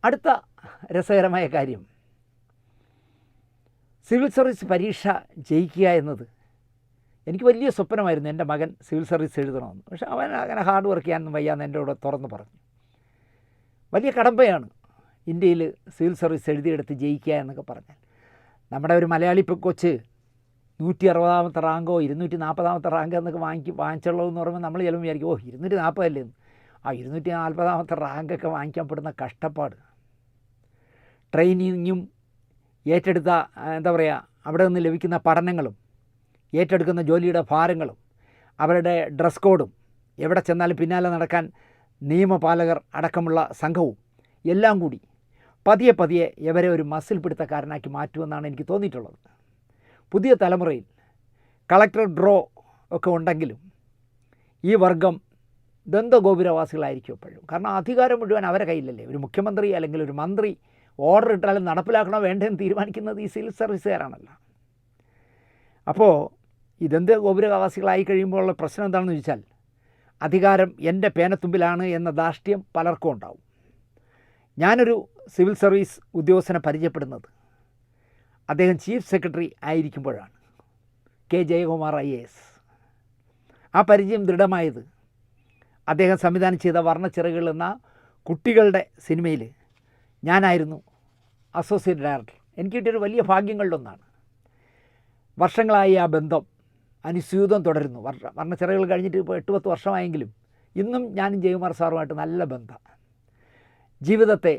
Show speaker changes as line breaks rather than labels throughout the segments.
അടുത്ത രസകരമായ കാര്യം, സിവിൽ സർവീസ് പരീക്ഷ ജയിക്കുക എന്നത് എനിക്ക് വലിയ സ്വപ്നമായിരുന്നു. എൻ്റെ മകൻ സിവിൽ സർവീസ് എഴുതണമെന്ന്. പക്ഷെ അവൻ അങ്ങനെ ഹാർഡ് വർക്ക് ചെയ്യാനൊന്നും വയ്യാന്ന് എൻ്റെ കൂടെ തുറന്ന് പറഞ്ഞു. വലിയ കടമ്പയാണ് ഇന്ത്യയിൽ സിവിൽ സർവീസ് എഴുതിയെടുത്ത് ജയിക്കുക എന്നൊക്കെ പറഞ്ഞാൽ. നമ്മുടെ ഒരു മലയാളി കൊച്ച് 160ാമത്തെ റാങ്കോ 240ാമത്തെ റാങ്ക് എന്നൊക്കെ വാങ്ങിച്ചുള്ളതെന്ന് പറയുമ്പോൾ നമ്മൾ ചിലപ്പോൾ വിചാരിക്കും, 240 അല്ലേ എന്ന്. 240ാമത്തെ റാങ്കൊക്കെ വാങ്ങിക്കാൻ പെടുന്ന കഷ്ടപ്പാട്, ട്രെയിനിങ്ങും ഏറ്റെടുത്ത അവിടെ നിന്ന് ലഭിക്കുന്ന പഠനങ്ങളും ഏറ്റെടുക്കുന്ന ജോലിയുടെ ഭാരങ്ങളും അവരുടെ ഡ്രസ് കോഡും എവിടെ ചെന്നാലും പിന്നാലെ നടക്കാൻ നിയമപാലകർ അടക്കമുള്ള സംഘവും എല്ലാം കൂടി പതിയെ ഇവരെ ഒരു മസിൽ പിടുത്തക്കാരനാക്കി മാറ്റുമെന്നാണ് എനിക്ക് തോന്നിയിട്ടുള്ളത്. പുതിയ തലമുറയിൽ കളക്ടർ ഡ്രോ ഒക്കെ ഉണ്ടെങ്കിലും ഈ വർഗം ദന്തഗോപുരവാസികളായിരിക്കും എപ്പോഴും. കാരണം അധികാരം മുഴുവൻ അവരെ കയ്യിലല്ലേ. ഒരു മുഖ്യമന്ത്രി അല്ലെങ്കിൽ ഒരു മന്ത്രി ഓർഡർ ഇട്ടാലും നടപ്പിലാക്കണോ വേണ്ടതെന്ന് തീരുമാനിക്കുന്നത് ഈ സിവിൽ സർവീസുകാരാണല്ലോ. അപ്പോൾ ഈ ദന്തഗോപുരവാസികളായി കഴിയുമ്പോഴുള്ള പ്രശ്നം എന്താണെന്ന് ചോദിച്ചാൽ, അധികാരം എൻ്റെ പേനത്തുമ്പിലാണ് എന്ന ധാർഷ്ട്യം പലർക്കും ഉണ്ടാവും. ഞാനൊരു സിവിൽ സർവീസ് ഉദ്യോഗസ്ഥനെ പരിചയപ്പെടുന്നത് അദ്ദേഹം ചീഫ് സെക്രട്ടറി ആയിരിക്കുമ്പോഴാണ്, കെ ജയകുമാർ IAS. ആ പരിചയം ദൃഢമായത് അദ്ദേഹം സംവിധാനം ചെയ്ത വർണ്ണച്ചിറകുകൾ എന്ന കുട്ടികളുടെ സിനിമയിൽ ഞാനായിരുന്നു അസോസിയേറ്റ് ഡയറക്ടർ. എനിക്ക് കിട്ടിയൊരു വലിയ ഭാഗ്യങ്ങളിലൊന്നാണ്. വർഷങ്ങളായി ആ ബന്ധം അനുസ്യൂതം തുടരുന്നു. വർണ്ണച്ചിറകുകൾ കഴിഞ്ഞിട്ട് ഇപ്പോൾ 8-10 വർഷമായെങ്കിലും ഇന്നും ഞാനും ജയകുമാർ സാറുമായിട്ട് നല്ല ബന്ധം. ജീവിതത്തെ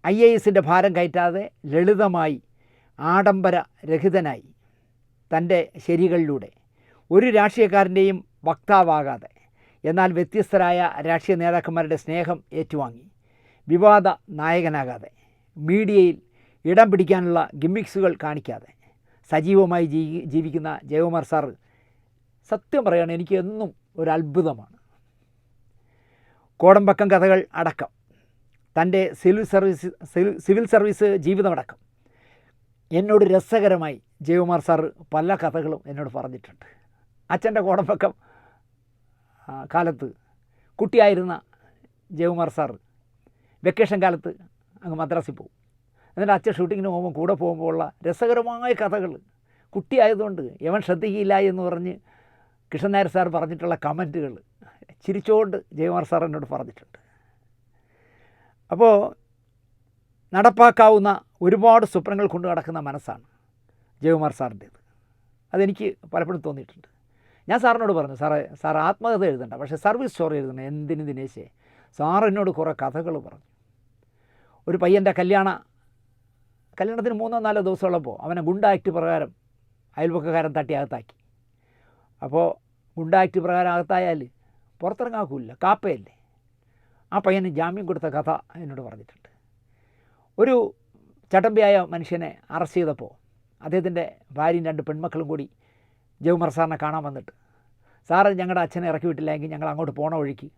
IASൻ്റെ ഭാരം കയറ്റാതെ ലളിതമായി ആഡംബരരഹിതനായി തൻ്റെ ശരികളിലൂടെ ഒരു രാഷ്ട്രീയക്കാരൻ്റെയും വക്താവാകാതെ എന്നാൽ വ്യത്യസ്തരായ രാഷ്ട്രീയ നേതാക്കന്മാരുടെ സ്നേഹം ഏറ്റുവാങ്ങി വിവാദ നായകനാകാതെ മീഡിയയിൽ ഇടം പിടിക്കാനുള്ള ഗിമ്മിക്സുകൾ കാണിക്കാതെ സജീവമായി ജീവിക്കുന്ന ജയകുമാർ സാറ് സത്യം പറയുകയാണ്, എനിക്ക് എന്നും ഒരു അത്ഭുതമാണ്. കോടമ്പക്കം കഥകൾ അടക്കം തൻ്റെ സിവിൽ സർവീസ് ജീവിതമടക്കം എന്നോട് രസകരമായി ജയകുമാർ സാറ് പല കഥകളും എന്നോട് പറഞ്ഞിട്ടുണ്ട്. അച്ഛൻ്റെ കോടമ്പക്കം കാലത്ത് കുട്ടിയായിരുന്ന ജയകുമാർ സാറ് വെക്കേഷൻ കാലത്ത് അങ്ങ് മദ്രാസിൽ പോകും. എന്നിട്ട് അച്ഛൻ ഷൂട്ടിങ്ങിന് പോകുമ്പോൾ കൂടെ പോകുമ്പോൾ ഉള്ള രസകരമായ കഥകൾ, കുട്ടിയായതുകൊണ്ട് യവൻ ശ്രദ്ധിക്കില്ല എന്ന് പറഞ്ഞ് കൃഷ്ണൻ നായർ സാർ പറഞ്ഞിട്ടുള്ള കമൻറ്റുകൾ ചിരിച്ചുകൊണ്ട് ജയകുമാർ സാർ എന്നോട് പറഞ്ഞിട്ടുണ്ട്. അപ്പോൾ നടപ്പാക്കാവുന്ന ഒരുപാട് സ്വപ്നങ്ങൾ കൊണ്ട് നടക്കുന്ന മനസ്സാണ് ജയകുമാർ സാറിൻ്റേത്. അതെനിക്ക് പലപ്പോഴും തോന്നിയിട്ടുണ്ട്. ഞാൻ സാറിനോട് പറഞ്ഞു, സാർ ആത്മകഥ എഴുതണ്ട, പക്ഷേ സർവീസ് സ്റ്റോറി എഴുതണം. എന്തിന് ദിനേശേ? സാർ എന്നോട് കുറേ കഥകൾ പറഞ്ഞു. ഒരു പയ്യൻ്റെ കല്യാണത്തിന് 3-4 ദിവസമുള്ളപ്പോൾ അവനെ ഗുണ്ട ആക്ട് പ്രകാരം അയൽപക്കക്കാരൻ തട്ടി അകത്താക്കി. അപ്പോൾ ഗുണ്ട ആക്ട് പ്രകാരം അകത്തായാൽ പുറത്തിറങ്ങാക്കൂല്ല, കാപ്പയല്ലേ. ആ പയ്യന് ജാമ്യം കൊടുത്ത കഥ എന്നോട് പറഞ്ഞിട്ടുണ്ട്. ഒരു ചട്ടമ്പിയായ മനുഷ്യനെ അറസ്റ്റ് ചെയ്തപ്പോൾ അദ്ദേഹത്തിൻ്റെ ഭാര്യയും 2 പെൺമക്കളും കൂടി ജയകുമാർ സാറിനെ കാണാൻ വന്നിട്ട്, സാറ് ഞങ്ങളുടെ അച്ഛനെ ഇറക്കി വിട്ടില്ലെങ്കിൽ ഞങ്ങൾ അങ്ങോട്ട് പോണ വഴിക്ക്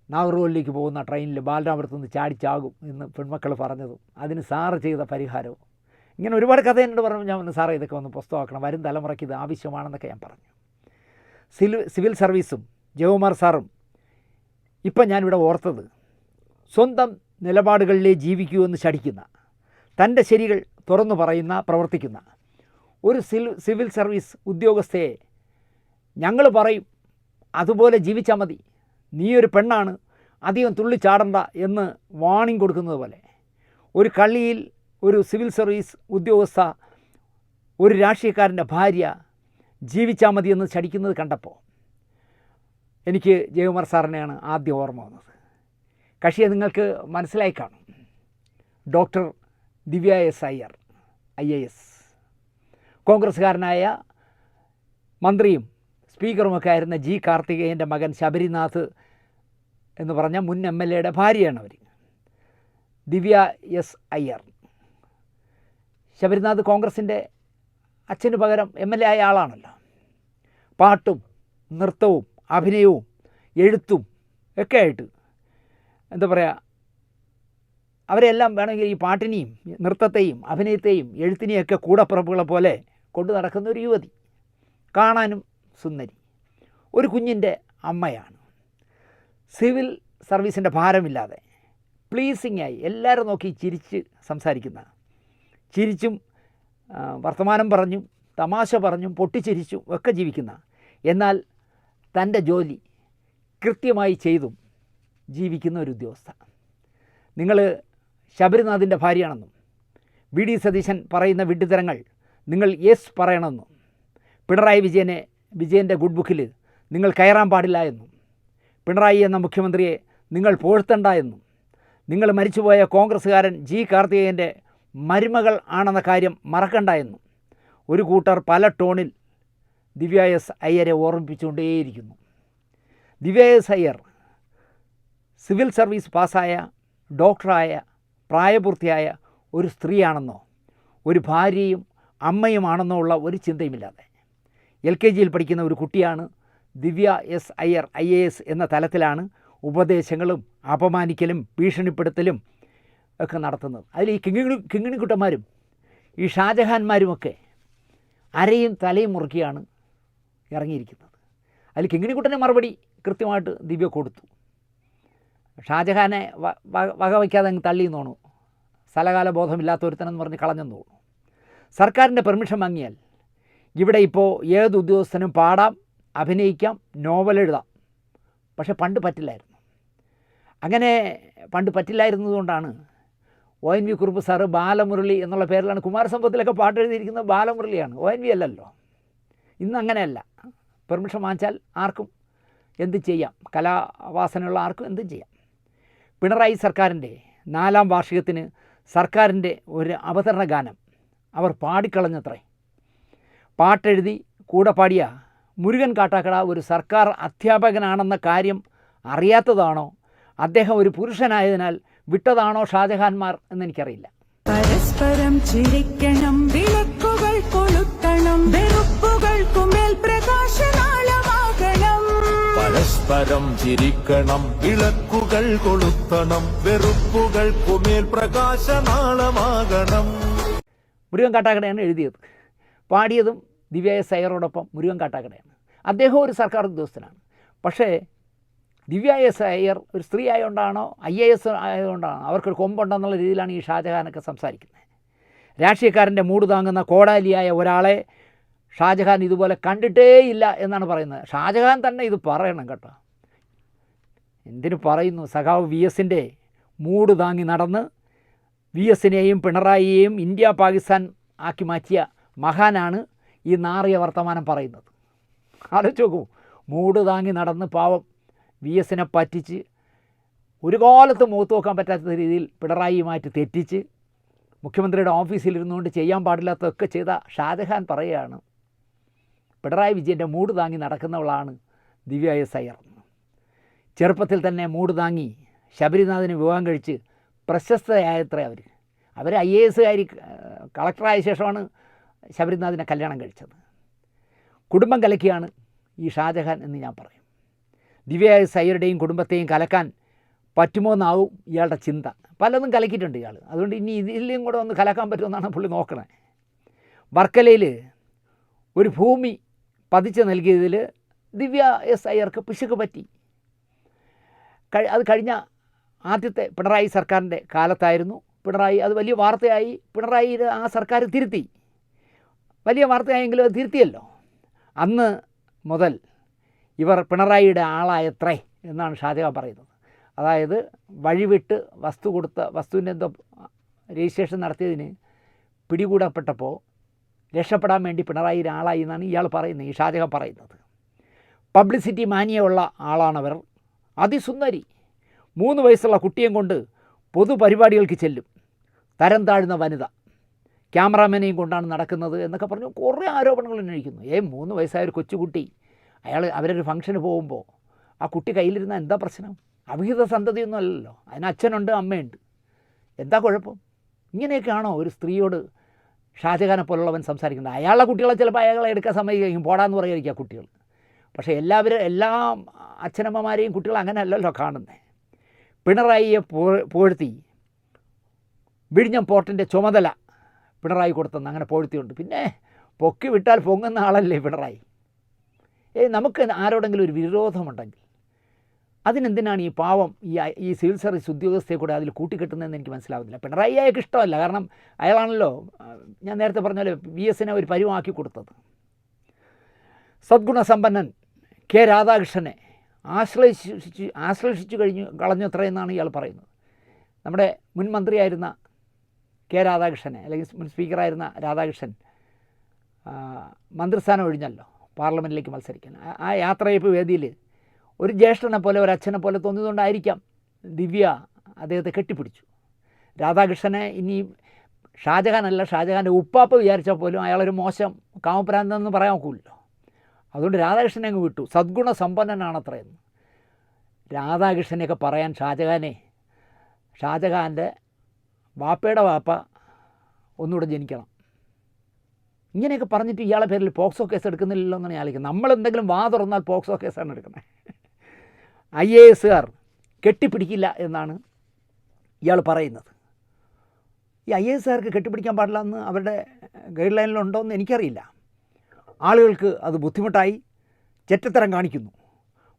നാഗർകോവിലേക്ക് പോകുന്ന ട്രെയിനിൽ ബാലരാമപുരത്ത് നിന്ന് ചാടിച്ചാകും എന്ന് പെൺമക്കൾ പറഞ്ഞതും അതിന് സാറ് ചെയ്ത പരിഹാരവും, ഇങ്ങനെ ഒരുപാട് കഥ എന്നോട് പറഞ്ഞു. ഞാൻ വന്ന് സാറേ ഇതൊക്കെ ഒന്ന് പുസ്തകമാക്കണം, വരും തലമുറയ്ക്ക് ഇത് ആവശ്യമാണെന്നൊക്കെ ഞാൻ പറഞ്ഞു. സിവിൽ സർവീസും ജയകുമാർ സാറും ഇപ്പം ഞാനിവിടെ ഓർത്തത്, സ്വന്തം നിലപാടുകളിലേ ജീവിക്കൂ എന്ന് ശഠിക്കുന്ന, തൻ്റെ ശരികൾ തുറന്നു പറയുന്ന പ്രവർത്തിക്കുന്ന ഒരു സിവിൽ സർവീസ് ഉദ്യോഗസ്ഥയെ ഞങ്ങൾ പറയും അതുപോലെ ജീവിച്ചാൽ മതി, നീ ഒരു പെണ്ണാണ്, അധികം തുള്ളിച്ചാടണ്ട എന്ന് വാണിംഗ് കൊടുക്കുന്നത് പോലെ ഒരു കള്ളിയിൽ ഒരു സിവിൽ സർവീസ് ഉദ്യോഗസ്ഥ ഒരു രാഷ്ട്രീയക്കാരൻ്റെ ഭാര്യ ജീവിച്ചാൽ മതി എന്ന് ശഠിക്കുന്നത് കണ്ടപ്പോൾ എനിക്ക് ജയകുമാർ സാറിനെയാണ് ആദ്യം ഓർമ്മ വന്നത്. കക്ഷിയെ നിങ്ങൾക്ക് മനസ്സിലായി കാണും. ഡോക്ടർ ദിവ്യ എസ് അയ്യർ IAS, കോൺഗ്രസ്സുകാരനായ മന്ത്രിയും സ്പീക്കറുമൊക്കെ ആയിരുന്ന G. കാർത്തികേയൻ്റെ മകൻ ശബരിനാഥ് എന്ന് പറഞ്ഞ മുൻ MLA ഭാര്യയാണ് അവർ. ദിവ്യ എസ് അയ്യർ. ശബരിനാഥ് കോൺഗ്രസിൻ്റെ അച്ഛന് പകരം MLA ആയ ആളാണല്ലോ. പാട്ടും നൃത്തവും അഭിനയവും എഴുത്തും ഒക്കെ ആയിട്ട് അവരെല്ലാം വേണമെങ്കിൽ ഈ പാട്ടിനെയും നൃത്തത്തെയും അഭിനയത്തെയും എഴുത്തിനെയൊക്കെ കൂടപ്പിറപ്പുകളെ പോലെ കൊണ്ടു നടക്കുന്ന ഒരു യുവതി, കാണാനും സുന്ദരി, ഒരു കുഞ്ഞിൻ്റെ അമ്മയാണ്. സിവിൽ സർവീസിൻ്റെ ഭാരമില്ലാതെ പ്ലീസിങ്ങായി എല്ലാവരും നോക്കി ചിരിച്ച് സംസാരിക്കുന്ന, ചിരിച്ചും വർത്തമാനം പറഞ്ഞും തമാശ പറഞ്ഞും പൊട്ടിച്ചിരിച്ചും ഒക്കെ ജീവിക്കുന്ന, എന്നാൽ തൻ്റെ ജോലി കൃത്യമായി ചെയ്തും ജീവിക്കുന്ന ഒരു ഉദ്യോഗസ്ഥ. നിങ്ങൾ ശബരിനാഥിൻ്റെ ഭാര്യയാണെന്നും വി ഡി സതീശൻ പറയുന്ന വിഡ്ഢിത്തരങ്ങൾ നിങ്ങൾ യെസ് പറയണമെന്നും പിണറായി വിജയൻ്റെ ഗുഡ് ബുക്കിൽ നിങ്ങൾ കയറാൻ പാടില്ല എന്നും പിണറായി എന്ന മുഖ്യമന്ത്രിയെ നിങ്ങൾ പുകഴ്ത്തണ്ട എന്നും നിങ്ങൾ മരിച്ചുപോയ കോൺഗ്രസ്സുകാരൻ ജി കാർത്തികേയൻ്റെ മരുമകൾ ആണെന്ന കാര്യം മറക്കണ്ട എന്നും ഒരു കൂട്ടർ പല ടോണിൽ ദിവ്യ എസ് അയ്യരെ ഓർമ്മിപ്പിച്ചുകൊണ്ടേയിരിക്കുന്നു. ദിവ്യ എസ് അയ്യർ സിവിൽ സർവീസ് പാസ്സായ ഡോക്ടറായ പ്രായപൂർത്തിയായ ഒരു സ്ത്രീയാണെന്നോ ഒരു ഭാര്യയും അമ്മയുമാണെന്നോ ഉള്ള ഒരു ചിന്തയുമില്ലാതെ LKGയിൽ പഠിക്കുന്ന ഒരു കുട്ടിയാണ് ദിവ്യ എസ് അയ്യർ IAS എന്ന തലത്തിലാണ് ഉപദേശങ്ങളും അപമാനിക്കലും ഭീഷണിപ്പെടുത്തലും ഒക്കെ നടത്തുന്നത്. അതിൽ ഈ കിങ്ങിണിക്കുട്ടന്മാരും ഈ ഷാജഹാന്മാരുമൊക്കെ അരയും തലയും മുറുക്കിയാണ് ഇറങ്ങിയിരിക്കുന്നത്. അതിൽ കിങ്ങിണിക്കുട്ടൻ്റെ മറുപടി കൃത്യമായിട്ട് ദിവ്യ കൊടുത്തു. ഷാജഹാനെ വകവയ്ക്കാതെ അങ്ങ് തള്ളിയെന്ന് തോന്നുന്നു. സ്ഥലകാല ബോധമില്ലാത്തൊരുത്തനെന്ന് പറഞ്ഞ് കളഞ്ഞെന്ന് തോന്നുന്നു. സർക്കാരിൻ്റെ പെർമിഷൻ വാങ്ങിയാൽ ഇവിടെ ഇപ്പോൾ ഏത് ഉദ്യോഗസ്ഥനും പാടാം, അഭിനയിക്കാം, നോവൽ എഴുതാം. പക്ഷെ പണ്ട് പറ്റില്ലായിരുന്നു. അങ്ങനെ പണ്ട് പറ്റില്ലായിരുന്നതുകൊണ്ടാണ് ONV കുറുപ്പ് സാറ് ബാലമുരളി എന്നുള്ള പേരിലാണ് കുമാരസംഭവത്തിലൊക്കെ പാട്ട് എഴുതിയിരിക്കുന്നത്. ബാലമുരളിയാണ്, ONV അല്ലല്ലോ. ഇന്ന് അങ്ങനെയല്ല. പെർമിഷൻ വാങ്ങിച്ചാൽ ആർക്കും എന്തും ചെയ്യാം, കലാവാസനയുള്ള ആർക്കും എന്തും ചെയ്യാം. പിണറായി സർക്കാരിൻ്റെ 4ാം വാർഷികത്തിന് സർക്കാരിൻ്റെ ഒരു അവതരണ ഗാനം അവർ പാടിക്കളഞ്ഞത്രേ. പാട്ടെഴുതി കൂടെ പാടിയ മുരുകൻ കാട്ടാക്കട ഒരു സർക്കാർ അധ്യാപകനാണെന്ന കാര്യം അറിയാത്തതാണോ, അദ്ദേഹം ഒരു പുരുഷനായതിനാൽ വിട്ടതാണോ ഷാജഹാന്മാർ എന്നെനിക്കറിയില്ല.
പരസ്പരം ചിരിക്കണം, വിളക്കുകൾ കൊളുത്തണം, വെറുപ്പുകൾക്കുമേൽ പ്രകാശനാളമാകണം.
പരസ്പരം ചിരിക്കണം, വിളക്കുകൾ കൊളുത്തണം, വെറുപ്പുകൾക്കുമേൽ പ്രകാശനാളമാകണം.
മുരുകൻ കാട്ടാക്കടയാണ് എഴുതിയത്. പാടിയതും ദിവ്യ എസ് അയ്യരോടൊപ്പം മുരുകൻ കാട്ടാക്കടയാണ്. അദ്ദേഹം ഒരു സർക്കാർ ഉദ്യോഗസ്ഥനാണ്. പക്ഷേ ദിവ്യ എസ് അയ്യർ ഒരു സ്ത്രീ ആയതുകൊണ്ടാണോ IAS ആയതുകൊണ്ടാണോ അവർക്കൊരു കൊമ്പുണ്ടെന്നുള്ള രീതിയിലാണ് ഈ ഷാജഹാനൊക്കെ സംസാരിക്കുന്നത്. രാഷ്ട്രീയക്കാരൻ്റെ മൂട് താങ്ങുന്ന കോടാലിയായ ഒരാളെ ഷാജഹാൻ ഇതുപോലെ കണ്ടിട്ടേയില്ല എന്നാണ് പറയുന്നത്. ഷാജഹാൻ തന്നെ ഇത് പറയണം കേട്ടോ. എന്തിനു പറയുന്നു? സഖാവ് VSൻ്റെ മൂട് താങ്ങി നടന്ന് VSനെയും പിണറായിയെയും ഇന്ത്യ പാകിസ്ഥാൻ ആക്കി മാറ്റിയ മഹാനാണ് ഈ നാറിയ വർത്തമാനം പറയുന്നത്. ആലോചിച്ച് നോക്കൂ. മൂട് താങ്ങി നടന്ന് പാവം VSനെ പറ്റിച്ച് ഒരു കാലത്ത് മുഖത്ത് നോക്കാൻ പറ്റാത്ത രീതിയിൽ പിണറായിയുമായിട്ട് തെറ്റിച്ച് മുഖ്യമന്ത്രിയുടെ ഓഫീസിലിരുന്നുകൊണ്ട് ചെയ്യാൻ പാടില്ലാത്തതൊക്കെ ചെയ്ത ഷാജഹാൻ പറയുകയാണ് പിണറായി വിജയൻ്റെ മൂട് താങ്ങി നടക്കുന്നവളാണ് ദിവ്യ എസ് അയ്യർ. ചെറുപ്പത്തിൽ തന്നെ മൂട് താങ്ങി ശബരിനാഥിന് വിവാഹം കഴിച്ച് പ്രശസ്തയായത്രേ അവർ IAS കളക്ടറായ ശേഷമാണ് ശബരിനാഥിനെ കല്യാണം കഴിച്ചത്. കുടുംബം കലക്കിയാണ് ഈ ഷാജഹാൻ എന്ന് ഞാൻ പറയും. ദിവ്യ എസ് അയ്യരുടെയും കുടുംബത്തെയും കലക്കാൻ പറ്റുമോ എന്നാവും ഇയാളുടെ ചിന്ത. പലതും കലക്കിയിട്ടുണ്ട് ഇയാൾ. അതുകൊണ്ട് ഇനി ഇതിലും കൂടെ ഒന്ന് കലക്കാൻ പറ്റുമെന്നാണ് പുള്ളി നോക്കണേ. വർക്കലയിൽ ഒരു ഭൂമി പതിച്ച് നൽകിയതിൽ ദിവ്യ എസ് അയ്യർക്ക് പിശുക്ക് പറ്റി. അത് കഴിഞ്ഞ ആദ്യത്തെ പിണറായി സർക്കാരിൻ്റെ കാലത്തായിരുന്നു. പിണറായി അത് വലിയ വാർത്തയായി. പിണറായി ആ സർക്കാർ തിരുത്തി. വലിയ വാർത്തയായെങ്കിലും അത് തിരുത്തിയല്ലോ. അന്ന് മുതൽ ഇവർ പിണറായിയുടെ ആളായത്രേ എന്നാണ് ഷാജഹാൻ പറയുന്നത്. അതായത് വഴിവിട്ട് വസ്തു കൊടുത്ത വസ്തുവിൻ്റെ എന്തോ രജിസ്ട്രേഷൻ നടത്തിയതിന് പിടികൂടപ്പെട്ടപ്പോൾ രക്ഷപ്പെടാൻ വേണ്ടി പിണറായിയുടെ ആളായി എന്നാണ് ഇയാൾ പറയുന്നത്, ഈ ഷാജഹാൻ പറയുന്നത്. പബ്ലിസിറ്റി മാനിയുള്ള ആളാണവർ. അതിസുന്ദരി 3 വയസ്സുള്ള കുട്ടിയും കൊണ്ട് പൊതുപരിപാടികൾക്ക് ചെല്ലും. തരം താഴ്ന്ന വനിത, ക്യാമറാമാനെയും കൊണ്ടാണ് നടക്കുന്നത് എന്നൊക്കെ പറഞ്ഞു കുറേ ആരോപണങ്ങൾ ഉന്നയിക്കുന്നു. 3 വയസ്സായ ഒരു കൊച്ചുകുട്ടി അവരൊരു ഫംഗ്ഷന് പോകുമ്പോൾ ആ കുട്ടി കയ്യിലിരുന്ന എന്താ പ്രശ്നം? അവിഹിത സന്തതിയൊന്നും അല്ലല്ലോ. അതിന് അച്ഛനുണ്ട്, അമ്മയുണ്ട്. എന്താ കുഴപ്പം? ഇങ്ങനെയൊക്കെയാണോ ഒരു സ്ത്രീയോട് ഷാജഹാനെ പോലുള്ളവൻ സംസാരിക്കുന്നത്? അയാളുടെ കുട്ടികളെ ചിലപ്പോൾ അയാളെ എടുക്കാൻ സമ്മതിക്കും, പോടാന്ന് പറയുക കുട്ടികൾ. പക്ഷേ എല്ലാ അച്ഛനമ്മമാരെയും കുട്ടികൾ അങ്ങനെയല്ലല്ലോ കാണുന്നത്. പിണറായിയെ പുകഴ്ത്തി വിഴിഞ്ഞം പോർട്ടിൻ്റെ ചുമതല പിണറായി കൊടുത്തെന്ന് അങ്ങനെ പുകഴ്ത്തിയുണ്ട്. പിന്നെ പൊക്കി വിട്ടാൽ പൊങ്ങുന്ന ആളല്ലേ പിണറായി. നമുക്ക് ആരോടെങ്കിലും ഒരു വിരോധമുണ്ടെങ്കിൽ അതിനെന്തിനാണ് ഈ പാവം ഈ സിവിൽ സർവീസ് ഉദ്യോഗസ്ഥയെ കൂടെ അതിൽ കൂട്ടിക്കെട്ടുന്നതെന്ന് എനിക്ക് മനസ്സിലാവുന്നില്ല. പിണറായി അയാൾക്ക് ഇഷ്ടമല്ല, കാരണം അയാളാണല്ലോ ഞാൻ നേരത്തെ പറഞ്ഞ പോലെ VS ഒരു പരിവാക്കി കൊടുത്തത്. സദ്ഗുണസമ്പന്നൻ കെ രാധാകൃഷ്ണനെ ആശ്ലേഷിച്ചു കളഞ്ഞു എത്രയെന്നാണ് ഇയാൾ പറയുന്നത്. നമ്മുടെ മുൻ മന്ത്രിയായിരുന്ന കെ രാധാകൃഷ്ണനെ, അല്ലെങ്കിൽ മുൻ സ്പീക്കറായിരുന്ന രാധാകൃഷ്ണൻ മന്ത്രിസ്ഥാനം ഒഴിഞ്ഞല്ലോ പാർലമെൻറ്റിലേക്ക് മത്സരിക്കാൻ. ആ യാത്രയപ്പ് വേദിയിൽ ഒരു ജ്യേഷ്ഠനെ പോലെ ഒരു അച്ഛനെ പോലെ തോന്നിയതുകൊണ്ടായിരിക്കാം ദിവ്യ അദ്ദേഹത്തെ കെട്ടിപ്പിടിച്ചു. രാധാകൃഷ്ണനെ ഇനി ഷാജഹാനല്ല, ഷാജഹാൻ്റെ ഉപ്പാപ്പ വിചാരിച്ചാൽ പോലും അയാളൊരു മോശം കാമപ്രാന്തെന്ന് പറയാൻ ഒക്കില്ലല്ലോ. അതുകൊണ്ട് രാധാകൃഷ്ണനെ അങ്ങ് വിട്ടു. സദ്ഗുണ സമ്പന്നനാണത്രയെന്ന്. രാധാകൃഷ്ണനെയൊക്കെ പറയാൻ ഷാജഹാൻ്റെ വാപ്പയുടെ വാപ്പ ഒന്നുകൂടെ ജനിക്കണം. ഇങ്ങനെയൊക്കെ പറഞ്ഞിട്ട് ഇയാളെ പേരിൽ പോക്സോ കേസ് എടുക്കുന്നില്ലല്ലോ എന്നാണ് ഞാൻ ആലോചിക്കുന്നത്. നമ്മളെന്തെങ്കിലും വാ തുറന്നാൽ പോക്സോ കേസാണ് എടുക്കുന്നത്. IASകാർ കെട്ടിപ്പിടിക്കില്ല എന്നാണ് ഇയാൾ പറയുന്നത്. ഈ IASകാർക്ക് കെട്ടിപ്പിടിക്കാൻ പാടില്ല എന്ന് അവരുടെ ഗൈഡ് ലൈനിലുണ്ടോ എന്ന് എനിക്കറിയില്ല. ആളുകൾക്ക് അത് ബുദ്ധിമുട്ടായി ചെറ്റത്തരം കാണിക്കുന്നു.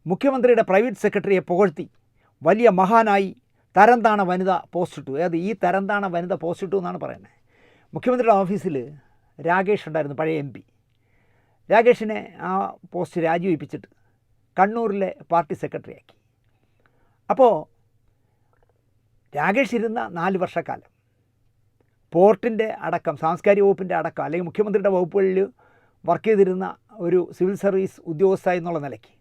മുഖ്യമന്ത്രിയുടെ പ്രൈവറ്റ് സെക്രട്ടറിയെ പുകഴ്ത്തി വലിയ മഹാനായി തരംതാണ വനിത പോസ്റ്റിട്ടു. അതായത് ഈ തരംതാണ വനിത പോസ്റ്റിട്ടു എന്നാണ് പറയുന്നത്. മുഖ്യമന്ത്രിയുടെ ഓഫീസിൽ രാകേഷ് ഉണ്ടായിരുന്നു, പഴയ MP. രാകേഷിനെ ആ പോസ്റ്റ് രാജിവെപ്പിച്ചിട്ട് കണ്ണൂരിലെ പാർട്ടി സെക്രട്ടറിയാക്കി. അപ്പോൾ രാകേഷ് ഇരുന്ന 4 വർഷക്കാലം പോർട്ടിൻ്റെ അടക്കം, സാംസ്കാരിക വകുപ്പിൻ്റെ അടക്കം, അല്ലെങ്കിൽ മുഖ്യമന്ത്രിയുടെ വകുപ്പുകളിൽ വർക്ക് ചെയ്തിരുന്ന ഒരു സിവിൽ സർവീസ് ഉദ്യോഗസ്ഥ എന്നുള്ള നിലയ്ക്ക്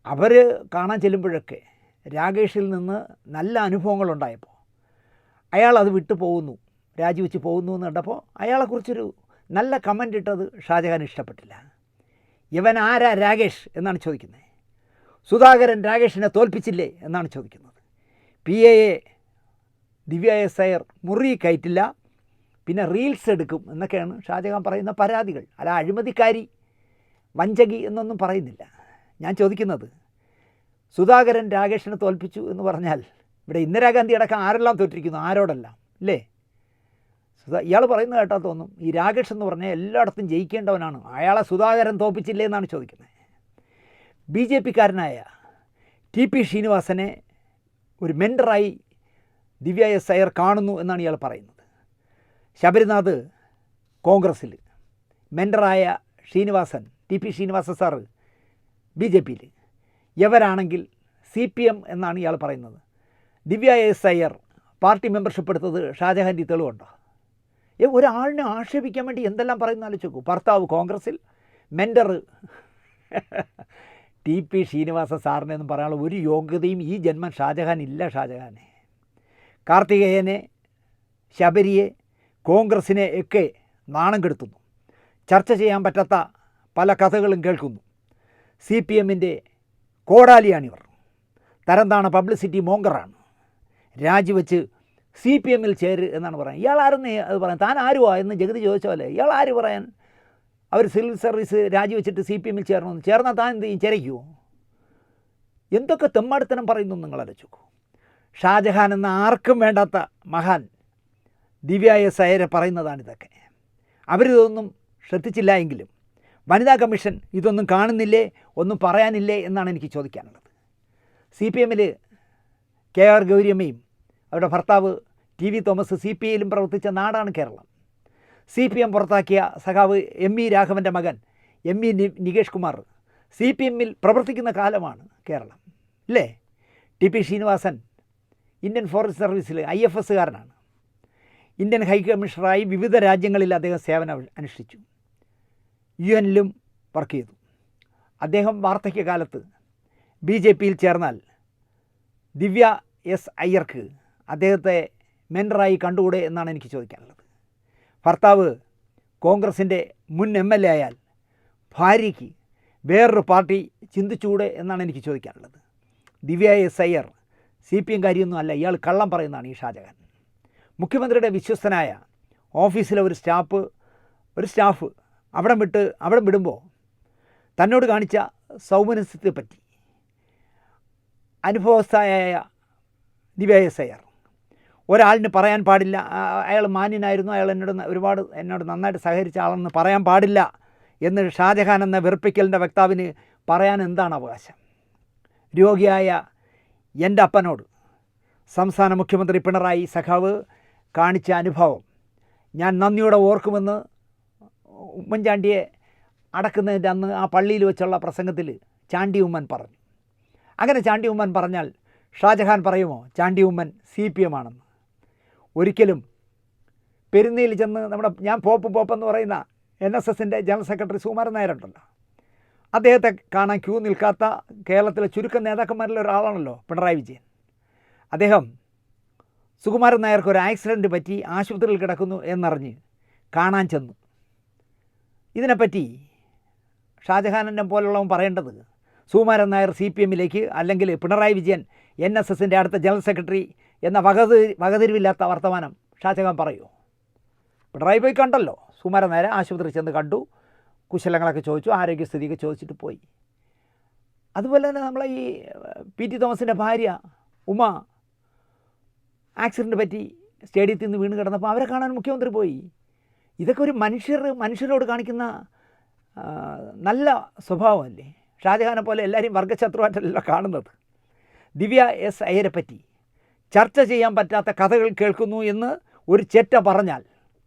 അവർ കാണാൻ ചെല്ലുമ്പോഴൊക്കെ രാകേഷിൽ നിന്ന് നല്ല അനുഭവങ്ങളുണ്ടായപ്പോൾ അയാൾ അത് വിട്ടു പോകുന്നു, രാജിവെച്ച് പോകുന്നു എന്ന് കണ്ടപ്പോൾ അയാളെക്കുറിച്ചൊരു നല്ല കമൻ്റ് ഇട്ടത് ഷാജഹാൻ ഇഷ്ടപ്പെട്ടില്ല. ഇവൻ ആരാ രാകേഷ് എന്നാണ് ചോദിക്കുന്നത്. സുധാകരൻ രാകേഷിനെ തോൽപ്പിച്ചില്ലേ എന്നാണ് ചോദിക്കുന്നത്. PA ദിവ്യ S അയ്യർ മുറി കയറ്റില്ല, പിന്നെ റീൽസ് എടുക്കും എന്നൊക്കെയാണ് ഷാജഹാൻ പറയുന്ന പരാതികൾ. അല്ല അഴിമതിക്കാരി, വഞ്ചകി എന്നൊന്നും പറയുന്നില്ല. ഞാൻ ചോദിക്കുന്നത്, സുധാകരൻ രാകേഷിനെ തോൽപ്പിച്ചു എന്ന് പറഞ്ഞാൽ ഇവിടെ ഇന്ദിരാഗാന്ധി അടക്കം ആരെല്ലാം തോറ്റിരിക്കുന്നു, ആരോടെല്ലാം അല്ലേ? ഇയാൾ പറയുന്നത് കേട്ടാൽ തോന്നും ഈ രാകേഷ് എന്ന് പറഞ്ഞാൽ എല്ലായിടത്തും ജയിക്കേണ്ടവനാണ്, അയാളെ സുധാകരൻ തോൽപ്പിച്ചില്ലേ എന്നാണ് ചോദിക്കുന്നത്. BJPക്കാരനായ TP ശ്രീനിവാസനെ ഒരു മെൻറ്ററായി ദിവ്യ S അയ്യർ കാണുന്നു എന്നാണ് ഇയാൾ പറയുന്നത്. ശബരിനാഥ് കോൺഗ്രസ്സിൽ, മെൻറ്ററായ ശ്രീനിവാസൻ, TP ശ്രീനിവാസൻ സാറ് BJPയിൽ, ഇവരാണെങ്കിൽ CPM എന്നാണ് ഇയാൾ പറയുന്നത്. Divya S Iyer party membership എടുത്തത് ഷാജഹാൻ്റെ തെളിവുണ്ടോ? ഒരാളിനെ ആക്ഷേപിക്കാൻ വേണ്ടി എന്തെല്ലാം പറയുന്ന ആലോചിച്ച് നോക്കൂ. ഭർത്താവ് കോൺഗ്രസ്സിൽ, മെൻറ്റർ TP ശ്രീനിവാസ സാറിനെന്നും പറയാനുള്ള ഒരു യോഗ്യതയും ഈ ജന്മൻ ഷാജഹാൻ ഇല്ല. ഷാജഹാനെ, കാർത്തികേയനെ, ശബരിയെ, കോൺഗ്രസ്സിനെ ഒക്കെ നാണം കെടുത്തുന്നു. ചർച്ച ചെയ്യാൻ പറ്റാത്ത പല കഥകളും കേൾക്കുന്നു. CPMൻ്റെ കോടാലിയാണിവർ. തരംതാണ പബ്ലിസിറ്റി മോങ്കറാണ്. രാജിവെച്ച് CPMൽ ചേര് എന്നാണ് പറയുന്നത്. ഇയാൾ ആരെന്ന് അത് പറയാൻ, താൻ ആരുവാ എന്ന് ജഗതി ചോദിച്ച പോലെ ഇയാൾ ആര് പറയാൻ അവർ സിവിൽ സർവീസ് രാജിവെച്ചിട്ട് CPMൽ ചേരണമെന്ന്? ചേർന്നാൽ താൻ എന്ത് ചെയ്യും? ചേരയ്ക്കുമോ? എന്തൊക്കെ തെമ്മാടിത്തനം പറയുന്നു നിങ്ങൾ ആലോചിക്കൂ. ഷാജഹാൻ എന്ന ആർക്കും വേണ്ടാത്ത മഹാൻ ദിവ്യ S അയ്യരെ പറയുന്നതാണിതൊക്കെ. അവരിതൊന്നും ശ്രദ്ധിച്ചില്ല എങ്കിലും വനിതാ കമ്മീഷൻ ഇതൊന്നും കാണുന്നില്ലേ, ഒന്നും പറയാനില്ലേ എന്നാണ് എനിക്ക് ചോദിക്കാനുള്ളത്. CPMൽ KR ഗൗരിയമ്മയും അവരുടെ ഭർത്താവ് TV തോമസ് CPIയിലും പ്രവർത്തിച്ച നാടാണ് കേരളം. CPM പുറത്താക്കിയ സഖാവ് ME രാഘവൻ്റെ മകൻ ME നികേഷ് കുമാർ CPMൽ പ്രവർത്തിക്കുന്ന കാലമാണ് കേരളം അല്ലേ? TP ശ്രീനിവാസൻ ഇന്ത്യൻ ഫോറസ്റ്റ് സർവീസിൽ IFSകാരനാണ്. ഇന്ത്യൻ ഹൈക്കമ്മീഷണറായി വിവിധ രാജ്യങ്ങളിൽ അദ്ദേഹം സേവനം അനുഷ്ഠിച്ചു. UN വർക്ക് ചെയ്തു. അദ്ദേഹം വാർദ്ധക്യകാലത്ത് BJPയിൽ ചേർന്നാൽ ദിവ്യ S അയ്യർക്ക് അദ്ദേഹത്തെ മെൻറ്ററായി കണ്ടുകൂടെ എന്നാണ് എനിക്ക് ചോദിക്കാനുള്ളത്. ഭർത്താവ് കോൺഗ്രസിൻ്റെ മുൻ MLA ആയാൽ ഭാര്യയ്ക്ക് വേറൊരു പാർട്ടി ചിന്തിച്ചുകൂടെ എന്നാണ് എനിക്ക് ചോദിക്കാനുള്ളത്. ദിവ്യ S അയ്യർ CPM കാര്യമൊന്നും അല്ല, ഇയാൾ കള്ളം പറയുന്നതാണ് ഈ ഷാജഹാൻ. മുഖ്യമന്ത്രിയുടെ വിശ്വസ്തനായ ഓഫീസിലെ ഒരു സ്റ്റാഫ് അവിടെ വിടുമ്പോൾ തന്നോട് കാണിച്ച സൗമനസ്യത്തെപ്പറ്റി അനുഭവസ്ഥയായ ദിവ്യ S അയ്യർ ഒരാളിന് പറയാൻ പാടില്ല, അയാൾ മാന്യനായിരുന്നു, അയാൾ എന്നോട് നന്നായിട്ട് സഹകരിച്ച ആളെന്ന് പറയാൻ പാടില്ല എന്ന് ഷാജഹാൻ എന്ന വെറുപ്പിക്കലിൻ്റെ വക്താവിന് പറയാൻ എന്താണ് അവകാശം? രോഗിയായ എൻ്റെ അപ്പനോട് സംസ്ഥാന മുഖ്യമന്ത്രി പിണറായി സഖാവ് കാണിച്ച അനുഭവം ഞാൻ നന്ദിയോടെ ഓർക്കുമെന്ന് ഉമ്മൻചാണ്ടിയെ അടക്കുന്നതിൻ്റെ അന്ന് ആ പള്ളിയിൽ വെച്ചുള്ള പ്രസംഗത്തിൽ ചാണ്ടി ഉമ്മൻ പറഞ്ഞു. അങ്ങനെ ചാണ്ടി ഉമ്മൻ പറഞ്ഞാൽ ഷാജഹാൻ പറയുമോ ചാണ്ടി ഉമ്മൻ CPM ആണെന്ന്? ഒരിക്കലും. പെരുന്നയിൽ ചെന്ന് ഞാൻ പോപ്പെന്ന് പറയുന്ന NSSൻ്റെ ജനറൽ സെക്രട്ടറി സുകുമാരൻ നായരുണ്ടല്ലോ, അദ്ദേഹത്തെ കാണാൻ ക്യൂ നിൽക്കാത്ത കേരളത്തിലെ ചുരുക്കം നേതാക്കന്മാരിൽ ഒരാളാണല്ലോ പിണറായി വിജയൻ. അദ്ദേഹം സുകുമാരൻ നായർക്ക് ഒരു ആക്സിഡൻറ്റ് പറ്റി ആശുപത്രിയിൽ കിടക്കുന്നു എന്നറിഞ്ഞ് കാണാൻ ചെന്നു. ഇതിനെപ്പറ്റി ഷാജഹാനെ പോലുള്ളവൻ പറയേണ്ടത് സുകുമാരൻ നായർ CPMലേക്ക് അല്ലെങ്കിൽ പിണറായി വിജയൻ NSSൻ്റെ അടുത്ത ജനറൽ സെക്രട്ടറി എന്ന വകതിരിവില്ലാത്ത വർത്തമാനം ഷാജഹാൻ പറയുമോ? പിണറായി പോയി കണ്ടല്ലോ. സുകുമാരൻ നായർ ആശുപത്രിയിൽ ചെന്ന് കണ്ടു, കുശലങ്ങളൊക്കെ ചോദിച്ചു, ആരോഗ്യസ്ഥിതിയൊക്കെ ചോദിച്ചിട്ട് പോയി. അതുപോലെ തന്നെ നമ്മളെ ഈ PT തോമസിൻ്റെ ഭാര്യ ഉമ ആക്സിഡൻറ്റ് പറ്റി സ്റ്റേഡിയത്തിൽ നിന്ന് വീണ് കിടന്നപ്പോൾ അവരെ കാണാൻ മുഖ്യമന്ത്രി പോയി. ഇതൊക്കെ ഒരു മനുഷ്യരോട് കാണിക്കുന്ന നല്ല സ്വഭാവമല്ലേ? ഷാജഹാനെ പോലെ എല്ലാവരെയും വർഗ്ഗശത്രുവായിട്ടല്ല കാണുന്നത്. ദിവ്യ എസ് അയ്യരെ പറ്റി ചർച്ച ചെയ്യാൻ പറ്റാത്ത കഥകൾ കേൾക്കുന്നു എന്ന് ഒരു ചെറ്റ പറഞ്ഞാൽ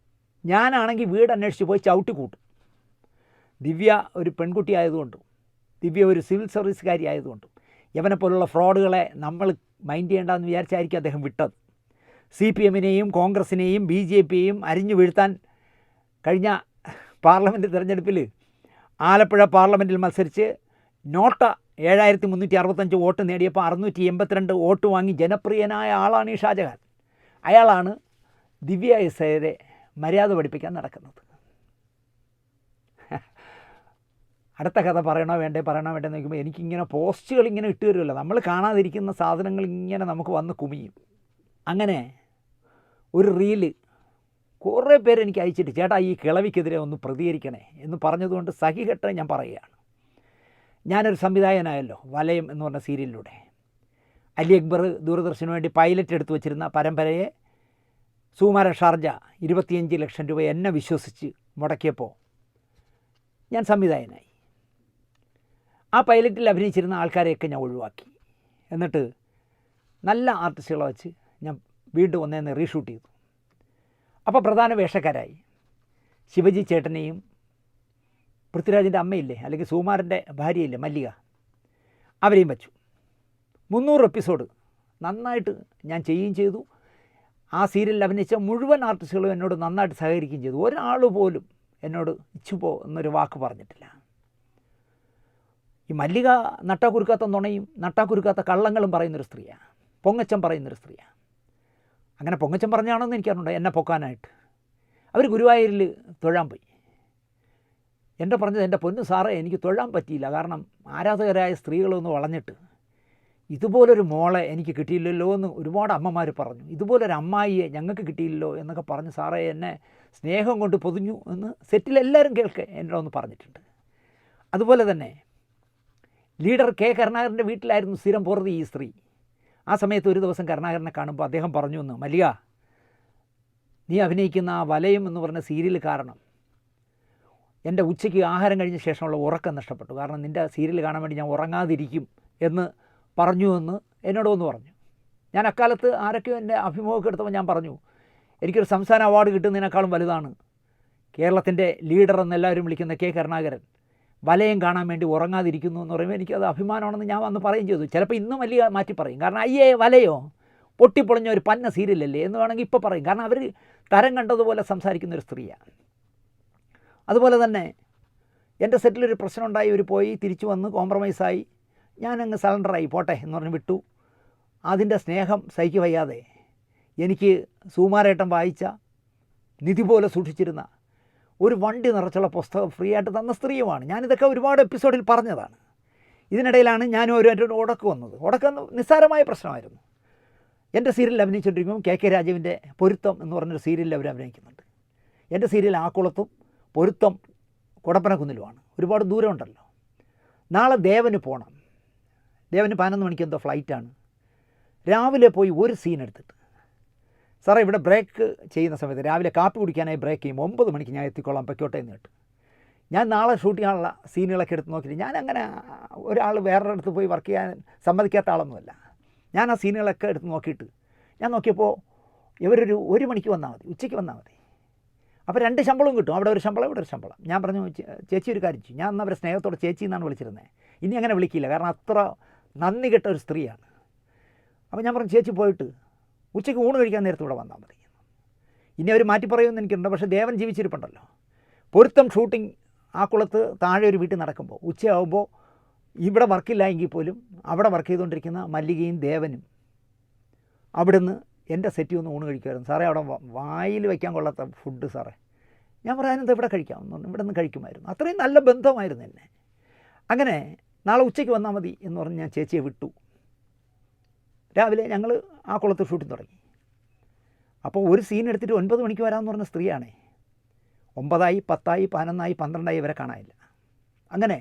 ഞാനാണെങ്കിൽ വീട് അന്വേഷിച്ച് പോയി ചവിട്ടിക്കൂട്ടും. ദിവ്യ ഒരു പെൺകുട്ടി ആയതുകൊണ്ടും ദിവ്യ ഒരു സിവിൽ സർവീസുകാരി ആയതുകൊണ്ടും യവനെപ്പോലുള്ള ഫ്രോഡുകളെ നമ്മൾ മൈൻഡ് ചെയ്യേണ്ടെന്ന് വിചാരിച്ചായിരിക്കും അദ്ദേഹം വിട്ടത്. CPMനെയും കോൺഗ്രസിനെയും BJPയെയും അരിഞ്ഞു വീഴ്ത്താൻ കഴിഞ്ഞ പാർലമെൻറ്റ് തിരഞ്ഞെടുപ്പിൽ ആലപ്പുഴ പാർലമെൻറ്റിൽ മത്സരിച്ച് നോട്ട 7365 വോട്ട് നേടിയപ്പോൾ 682 വോട്ട് വാങ്ങി ജനപ്രിയനായ ആളാണ് ഈ ഷാജഹാൻ. അയാളാണ് ദിവ്യ എസ് അയ്യരെ മര്യാദ പഠിപ്പിക്കാൻ നടക്കുന്നത്. അടുത്ത കഥ പറയണോ വേണ്ടേ എന്ന് നോക്കുമ്പോൾ എനിക്കിങ്ങനെ പോസ്റ്റുകൾ ഇങ്ങനെ ഇട്ട് തരുമല്ലോ, നമ്മൾ കാണാതിരിക്കുന്ന സാധനങ്ങൾ ഇങ്ങനെ നമുക്ക് വന്ന് കുമിയും. അങ്ങനെ ഒരു റീല് കുറേ പേര് എനിക്ക് അയച്ചിട്ട് ചേട്ടാ ഈ കിളവിക്കെതിരെ ഒന്ന് പ്രതികരിക്കണേ എന്ന് പറഞ്ഞതുകൊണ്ട് സഹികെട്ട് ഞാൻ പറയുകയാണ്. ഞാനൊരു സംവിധായകനായല്ലോ വലയം എന്ന് പറഞ്ഞ സീരിയലിലൂടെ. അലി അക്ബർ ദൂരദർശന് വേണ്ടി പൈലറ്റ് എടുത്തു വച്ചിരുന്ന പരമ്പരയെ സുകുമാരൻ ഷാർജ 25 ലക്ഷം രൂപ എന്നെ വിശ്വസിച്ച് മുടക്കിയപ്പോൾ ഞാൻ സംവിധായകനായി. ആ പൈലറ്റിൽ അഭിനയിച്ചിരുന്ന ആൾക്കാരെയൊക്കെ ഞാൻ ഒഴിവാക്കി. എന്നിട്ട് നല്ല ആർട്ടിസ്റ്റുകളെ വെച്ച് ഞാൻ വീണ്ടും ഒന്നേന്ന് റീഷൂട്ട് ചെയ്തു. അപ്പോൾ പ്രധാന വേഷക്കാരായി ശിവജി ചേട്ടനെയും പൃഥ്വിരാജിൻ്റെ അമ്മയില്ലേ അല്ലെങ്കിൽ സുകുമാരൻ്റെ ഭാര്യയില്ലേ മല്ലിക, അവരെയും വച്ചു. 300 എപ്പിസോഡ് നന്നായിട്ട് ഞാൻ ചെയ്യുകയും ചെയ്തു. ആ സീരിയലിൽ അഭിനയിച്ച മുഴുവൻ ആർട്ടിസ്റ്റുകളും എന്നോട് നന്നായിട്ട് സഹകരിക്കുകയും ചെയ്തു. ഒരാൾ പോലും എന്നോട് ഇച്ചുപോ എന്നൊരു വാക്ക് പറഞ്ഞിട്ടില്ല. ഈ മല്ലിക നട്ടാക്കുരുക്കാത്ത നുണയും നട്ടാക്കുരുക്കാത്ത കള്ളങ്ങളും പറയുന്നൊരു സ്ത്രീയാണ്, പൊങ്ങച്ചം പറയുന്നൊരു സ്ത്രീയാണ്. അങ്ങനെ പൊങ്ങച്ചം പറഞ്ഞാണെന്ന് എനിക്കറിഞ്ഞൂടാ എന്നെ പൊക്കാനായിട്ട്. അവർ ഗുരുവായൂരിൽ തൊഴാൻ പോയി. എൻ്റെ പറഞ്ഞത് എൻ്റെ പൊന്നു സാറേ എനിക്ക് തൊഴാൻ പറ്റിയില്ല, കാരണം ആരാധകരായ സ്ത്രീകളൊന്ന് വളഞ്ഞിട്ട് ഇതുപോലൊരു മോളെ എനിക്ക് കിട്ടിയില്ലല്ലോ എന്ന് ഒരുപാട് അമ്മമാർ പറഞ്ഞു. ഇതുപോലൊരു അമ്മായിയെ ഞങ്ങൾക്ക് കിട്ടിയില്ലല്ലോ എന്നൊക്കെ പറഞ്ഞ് സാറേ എന്നെ സ്നേഹം കൊണ്ട് പൊതിഞ്ഞു എന്ന് സെറ്റിലെല്ലാവരും കേൾക്കെ എന്നോട് ഒന്ന് പറഞ്ഞിട്ടുണ്ട്. അതുപോലെ തന്നെ ലീഡർ K കരുണാകരൻ്റെ വീട്ടിലായിരുന്നു സ്ഥിരം പോറുന്നത് ഈ സ്ത്രീ. ആ സമയത്ത് ഒരു ദിവസം കരുണാകരനെ കാണുമ്പോൾ അദ്ദേഹം പറഞ്ഞു എന്ന്, മല്ലിക നീ അഭിനയിക്കുന്ന ആ വലയം എന്ന് പറഞ്ഞ സീരിയൽ കാരണം എൻ്റെ ഉച്ചയ്ക്ക് ആഹാരം കഴിഞ്ഞ ശേഷമുള്ള ഉറക്കം നഷ്ടപ്പെട്ടു, കാരണം നിൻ്റെ സീരിയൽ കാണാൻ വേണ്ടി ഞാൻ ഉറങ്ങാതിരിക്കും എന്ന് പറഞ്ഞു എന്ന് എന്നോടൊന്ന് പറഞ്ഞു. ഞാൻ അക്കാലത്ത് ആരൊക്കെയോ എൻ്റെ അഭിമുഖമൊക്കെ എടുത്തപ്പോൾ ഞാൻ പറഞ്ഞു എനിക്കൊരു സംസ്ഥാന അവാർഡ് കിട്ടുന്നതിനേക്കാളും വലുതാണ് കേരളത്തിൻ്റെ ലീഡർ എന്നെല്ലാവരും വിളിക്കുന്ന K കരുണാകരൻ വലയം കാണാൻ വേണ്ടി ഉറങ്ങാതിരിക്കുന്നു എന്ന് പറയുമ്പോൾ എനിക്കത് അഭിമാനമാണെന്ന് ഞാൻ വന്ന് പറയുകയും ചെയ്തു. ചിലപ്പോൾ ഇന്നും വലിയ മാറ്റി പറയും, കാരണം അയ്യേ വലയോ പൊട്ടിപ്പൊളിഞ്ഞ ഒരു പന്ന സീരിയലല്ലേ എന്ന് വേണമെങ്കിൽ ഇപ്പോൾ പറയും, കാരണം അവർ തരം കണ്ടതുപോലെ സംസാരിക്കുന്നൊരു സ്ത്രീയാണ്. അതുപോലെ തന്നെ എൻ്റെ സെറ്റിലൊരു പ്രശ്നമുണ്ടായി, ഒരു പോയി തിരിച്ചു വന്ന് കോംപ്രമൈസായി ഞാനങ്ങ് സറണ്ടറായി പോട്ടെ എന്ന് പറഞ്ഞ് വിട്ടു. അതിൻ്റെ സ്നേഹം സഹിക്ക് വയ്യാതെ എനിക്ക് സുകുമാരേട്ടൻ വായിച്ച നിധി പോലെ സൂക്ഷിച്ചിരുന്ന ഒരു വണ്ടി നിറച്ചുള്ള പുസ്തകം ഫ്രീ ആയിട്ട് തന്ന സ്ത്രീയുമാണ്. ഞാനിതൊക്കെ ഒരുപാട് എപ്പിസോഡിൽ പറഞ്ഞതാണ്. ഇതിനിടയിലാണ് ഞാനും ഒരു ഉടക്ക് വന്നത്. ഉടക്കം നിസ്സാരമായ പ്രശ്നമായിരുന്നു. എൻ്റെ സീരിയലിൽ അഭിനയിച്ചുകൊണ്ടിരിക്കുമ്പോൾ KK രാജുവിൻ്റെ പൊരുത്തം എന്ന് പറഞ്ഞൊരു സീരിയലിൽ അവർ അഭിനയിക്കുന്നുണ്ട്. എൻ്റെ സീരിയൽ ആക്കുളത്തും പൊരുത്തം കൊടപ്പനക്കുന്നിലുമാണ്, ഒരുപാട് ദൂരമുണ്ടല്ലോ. നാളെ ദേവന് പോകണം. ദേവന് 11 മണിക്ക് എന്തോ ഫ്ലൈറ്റാണ്. രാവിലെ പോയി ഒരു സീൻ എടുത്തിട്ട് സാറേ ഇവിടെ ബ്രേക്ക് ചെയ്യുന്ന സമയത്ത് രാവിലെ കാപ്പി കുടിക്കാനായി ബ്രേക്ക് ചെയ്യുമ്പോൾ 9 മണിക്ക് ഞാൻ എത്തിക്കോളാം പൊയ്ക്കോട്ടെ എന്ന് കേട്ടു. ഞാൻ നാളെ ഷൂട്ട് ചെയ്യാനുള്ള സീനുകളൊക്കെ എടുത്ത് നോക്കിയിട്ട് ഞാൻ അങ്ങനെ ഒരാൾ വേറൊരിടത്ത് പോയി വർക്ക് ചെയ്യാൻ സമ്മതിക്കാത്ത ആളൊന്നുമല്ല. ഞാൻ ആ സീനുകളൊക്കെ എടുത്ത് നോക്കിയിട്ട് ഞാൻ നോക്കിയപ്പോൾ ഒരു മണിക്ക് വന്നാൽ മതി, ഉച്ചയ്ക്ക് വന്നാൽ മതി. അപ്പോൾ 2 ശമ്പളവും കിട്ടും. അവിടെ ഒരു ശമ്പളം, ഇവിടെ ഒരു ശമ്പളം. ഞാൻ പറഞ്ഞു, ചേച്ചി ഒരു കാര്യം ചെയ്യും, ഞാൻ അന്ന് അവരെ സ്നേഹത്തോടെ ചേച്ചി എന്നാണ് വിളിച്ചിരുന്നത്, ഇനി അങ്ങനെ വിളിക്കില്ല, കാരണം അത്ര നന്ദി കെട്ട ഒരു സ്ത്രീയാണ്. അപ്പോൾ ഞാൻ പറഞ്ഞു, ചേച്ചി പോയിട്ട് ഉച്ചയ്ക്ക് ഊണ് കഴിക്കാൻ നേരത്തെ ഇവിടെ വന്നാൽ മതി. ഇനി അവർ മാറ്റി പറയുമെന്ന് എനിക്കുണ്ട്, പക്ഷേ ദേവൻ ജീവിച്ചിരിപ്പുണ്ടല്ലോ. പൊരുത്തം ഷൂട്ടിംഗ് ആ കുളത്ത് താഴെ ഒരു വീട്ടിൽ നടക്കുമ്പോൾ ഉച്ചയാകുമ്പോൾ ഇവിടെ വർക്കില്ല എങ്കിൽ പോലും അവിടെ വർക്ക് ചെയ്തുകൊണ്ടിരിക്കുന്ന മല്ലികയും ദേവനും അവിടുന്ന് എൻ്റെ സെറ്റിൽ ഒന്ന് ഊണ് കഴിക്കുമായിരുന്നു. സാറേ അവിടെ വായിൽ വയ്ക്കാൻ കൊള്ളാത്ത ഫുഡ് സാറേ. ഞാൻ പറയാനെന്താ ഇവിടെ കഴിക്കാമെന്ന്, ഇവിടെ നിന്ന് കഴിക്കുമായിരുന്നു. അത്രയും നല്ല ബന്ധമായിരുന്നു എന്നെ. അങ്ങനെ നാളെ ഉച്ചയ്ക്ക് വന്നാൽ മതി എന്ന് പറഞ്ഞ് ഞാൻ ചേച്ചിയെ വിട്ടു. രാവിലെ ഞങ്ങൾ ആ കുളത്ത് ഷൂട്ടിങ് തുടങ്ങി. അപ്പോൾ ഒരു സീൻ എടുത്തിട്ട് 9 മണിക്ക് വരാമെന്ന് പറഞ്ഞ സ്ത്രീയാണേ. 9 10 11 12 ഇവരെ കാണാനില്ല. അങ്ങനെ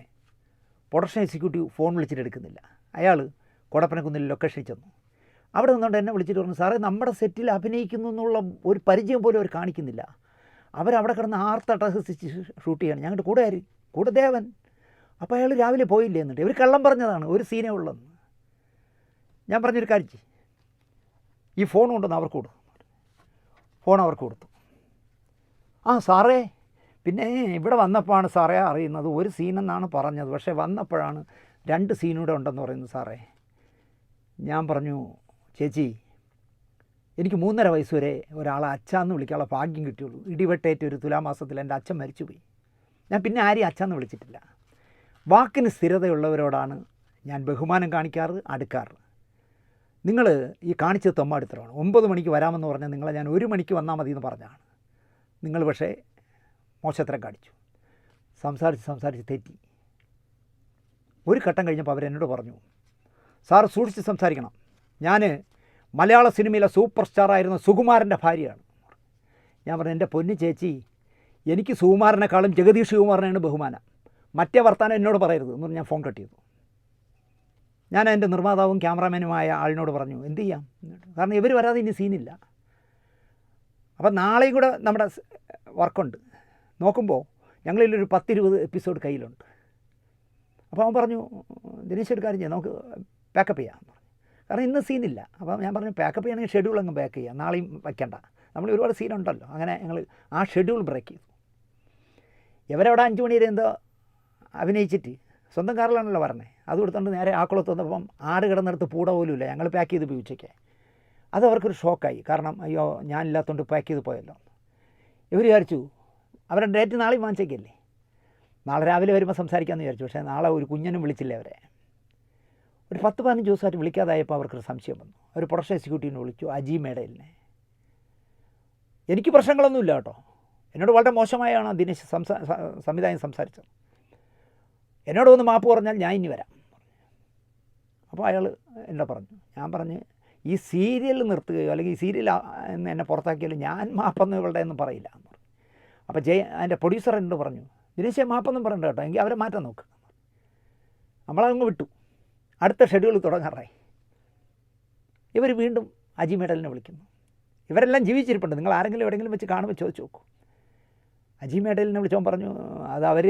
പ്രൊഡക്ഷൻ എക്സിക്യൂട്ടീവ് ഫോൺ വിളിച്ചിട്ട് എടുക്കുന്നില്ല. അയാൾ കൊടപ്പനക്കുന്നിൽ ലൊക്കേഷനിൽ ചെന്നു. അവിടെ നിന്നുകൊണ്ട് എന്നെ വിളിച്ചിട്ട് പറഞ്ഞു, സാറേ നമ്മുടെ സെറ്റിൽ അഭിനയിക്കുന്നു എന്നുള്ള ഒരു പരിചയം പോലും അവർ കാണിക്കുന്നില്ല, അവരവിടെ കിടന്ന് ആർത്തട്ടഹസിച്ച് ഷൂട്ട് ചെയ്യണം. ഞങ്ങളുടെ കൂടെ ആര്? കൂടെ ദേവൻ. അപ്പോൾ അയാൾ രാവിലെ പോയില്ലേ എന്നിട്ട് ഇവർ കള്ളം പറഞ്ഞതാണ്, ഒരു സീനേ ഉള്ളതെന്ന്. ഞാൻ പറഞ്ഞൊരു കാര്യം ചെയ്യും, ഈ ഫോൺ കൊണ്ടുവന്ന് അവർക്ക് കൊടുത്തു. ഫോൺ അവർക്ക് കൊടുത്തു. ആ സാറേ, പിന്നെ ഇവിടെ വന്നപ്പോഴാണ് സാറേ അറിയുന്നത്, ഒരു സീനെന്നാണ് പറഞ്ഞത്, പക്ഷേ വന്നപ്പോഴാണ് 2 സീനൂടെ ഉണ്ടെന്ന് പറയുന്നത് സാറേ. ഞാൻ പറഞ്ഞു, ചേച്ചി എനിക്ക് 3.5 വയസ്സ് വരെ ഒരാളെ അച്ഛാന്ന് വിളിക്കാനുള്ള ഭാഗ്യം കിട്ടിയുള്ളൂ. ഇടിവെട്ടേറ്റ് ഒരു തുലാമാസത്തിൽ എൻ്റെ അച്ഛൻ മരിച്ചുപോയി. ഞാൻ പിന്നെ ആരെയും അച്ഛാന്ന് വിളിച്ചിട്ടില്ല. വാക്കിന് സ്ഥിരതയുള്ളവരോടാണ് ഞാൻ ബഹുമാനം കാണിക്കാറ്, അടുക്കാറ്. നിങ്ങൾ ഈ കാണിച്ചത് തെമ്മാടിത്തരമാണ്. 9 മണിക്ക് വരാമെന്ന് പറഞ്ഞാൽ നിങ്ങളെ ഞാൻ 1 മണിക്ക് വന്നാൽ മതി എന്ന് പറഞ്ഞാണ്. നിങ്ങൾ പക്ഷേ മോശത്തരം കാണിച്ചു. സംസാരിച്ച് തെറ്റി. ഒരു ഘട്ടം കഴിഞ്ഞപ്പോൾ അവരെന്നോട് പറഞ്ഞു, സാർ സൂക്ഷിച്ച് സംസാരിക്കണം, ഞാൻ മലയാള സിനിമയിലെ സൂപ്പർ സ്റ്റാറായിരുന്ന സുകുമാരൻ്റെ ഭാര്യയാണ്. ഞാൻ പറഞ്ഞു, എൻ്റെ പൊന്നു ചേച്ചി, എനിക്ക് സുകുമാരനെക്കാളും ജഗദീഷ് ശിവകുമാറിനാണ് ബഹുമാനം, മറ്റേ വർത്താനം എന്നോട് പറയരുത് എന്ന് പറഞ്ഞ് ഞാൻ ഫോൺ കട്ട് ചെയ്തു. ഞാൻ എൻ്റെ നിർമ്മാതാവും ക്യാമറാമാനുമായ ആളിനോട് പറഞ്ഞു, എന്ത് ചെയ്യാം, കാരണം ഇവർ വരാതെ ഇനി സീനില്ല. അപ്പം നാളെയും കൂടെ നമ്മുടെ വർക്കുണ്ട്. നോക്കുമ്പോൾ ഞങ്ങളിലൊരു 10-20 എപ്പിസോഡ് കയ്യിലുണ്ട്. അപ്പോൾ അവൻ പറഞ്ഞു, ദിനേശ് ഒരു കാര്യം ചെയ്യാം, നമുക്ക് പാക്കപ്പ് ചെയ്യാം എന്ന് പറഞ്ഞു. കാരണം ഇന്ന് സീനില്ല. അപ്പം ഞാൻ പറഞ്ഞു, പാക്കപ്പ് ചെയ്യണമെങ്കിൽ ഷെഡ്യൂൾ അങ്ങ് ബാക്ക് ചെയ്യാം, നാളെയും വയ്ക്കണ്ട, നമ്മൾ ഒരുപാട് സീനുണ്ടല്ലോ. അങ്ങനെ ഞങ്ങൾ ആ ഷെഡ്യൂൾ ബ്രേക്ക് ചെയ്തു. ഇവരവിടെ 5 മണി വരെ എന്തോ അഭിനയിച്ചിട്ട് സ്വന്തം കാറിലാണല്ലോ പറഞ്ഞത്, അത് കൊടുത്തുകൊണ്ട് നേരെ ആക്കുളത്ത് വന്നപ്പം ആട് കിടന്നിടത്ത് പൂട പോലുമില്ല. ഞങ്ങൾ പാക്ക് ചെയ്ത് പോയി ഉച്ചയ്ക്ക്. അത് അവർക്കൊരു ഷോക്കായി. കാരണം അയ്യോ ഞാനില്ലാത്തതുകൊണ്ട് പാക്ക് ചെയ്ത് പോയല്ലോ. ഇവർ വിചാരിച്ചു അവരുടെ ഡേറ്റ് നാളെയും വാങ്ങിച്ചേക്കല്ലേ, നാളെ രാവിലെ വരുമ്പോൾ സംസാരിക്കാമെന്ന് വിചാരിച്ചു. പക്ഷേ നാളെ ഒരു കുഞ്ഞനും വിളിച്ചില്ല അവരെ. ഒരു 10-15 ദിവസമായിട്ട് വിളിക്കാതായപ്പോൾ അവർക്കൊരു സംശയം വന്നു. ഒരു പ്രൊഡക്ഷൻ എക്സിക്യൂട്ടീവിനെ വിളിച്ചു, അജി മേഡലിനെ. എനിക്ക് പ്രശ്നങ്ങളൊന്നുമില്ല കേട്ടോ, എന്നോട് വളരെ മോശമായാണ് ദിനേശ് സംവിധായകൻ സംസാരിച്ചത്. എന്നോട് ഒന്ന് മാപ്പ് പറഞ്ഞാൽ ഞാൻ ഇനി വരാം. അപ്പോൾ അയാൾ എന്നോട് പറഞ്ഞു. ഞാൻ പറഞ്ഞ്, ഈ സീരിയൽ നിർത്തുകയോ അല്ലെങ്കിൽ ഈ സീരിയൽ എന്നെ പുറത്താക്കിയാലും ഞാൻ മാപ്പൊന്നും ഇവളുടെ ഒന്നും പറയില്ല എന്ന് പറഞ്ഞു. അപ്പോൾ അതിൻ്റെ പ്രൊഡ്യൂസർ എന്നോട് പറഞ്ഞു, ദിനേശ് മാപ്പൊന്നും പറയണ്ട കേട്ടോ, എങ്കിൽ അവരെ മാറ്റാൻ നോക്ക്. നമ്മളങ്ങ് വിട്ടു. അടുത്ത ഷെഡ്യൂൾ തുടങ്ങാറായി. ഇവർ വീണ്ടും അജി മേഡലിനെ വിളിക്കുന്നു. ഇവരെല്ലാം ജീവിച്ചിരിപ്പുണ്ട്, നിങ്ങൾ ആരെങ്കിലും എവിടെയെങ്കിലും വെച്ച് കാണുമ്പോൾ ചോദിച്ചു നോക്കൂ. അജി മേഡലിനെ വിളിച്ചവൻ പറഞ്ഞു, അത് അവർ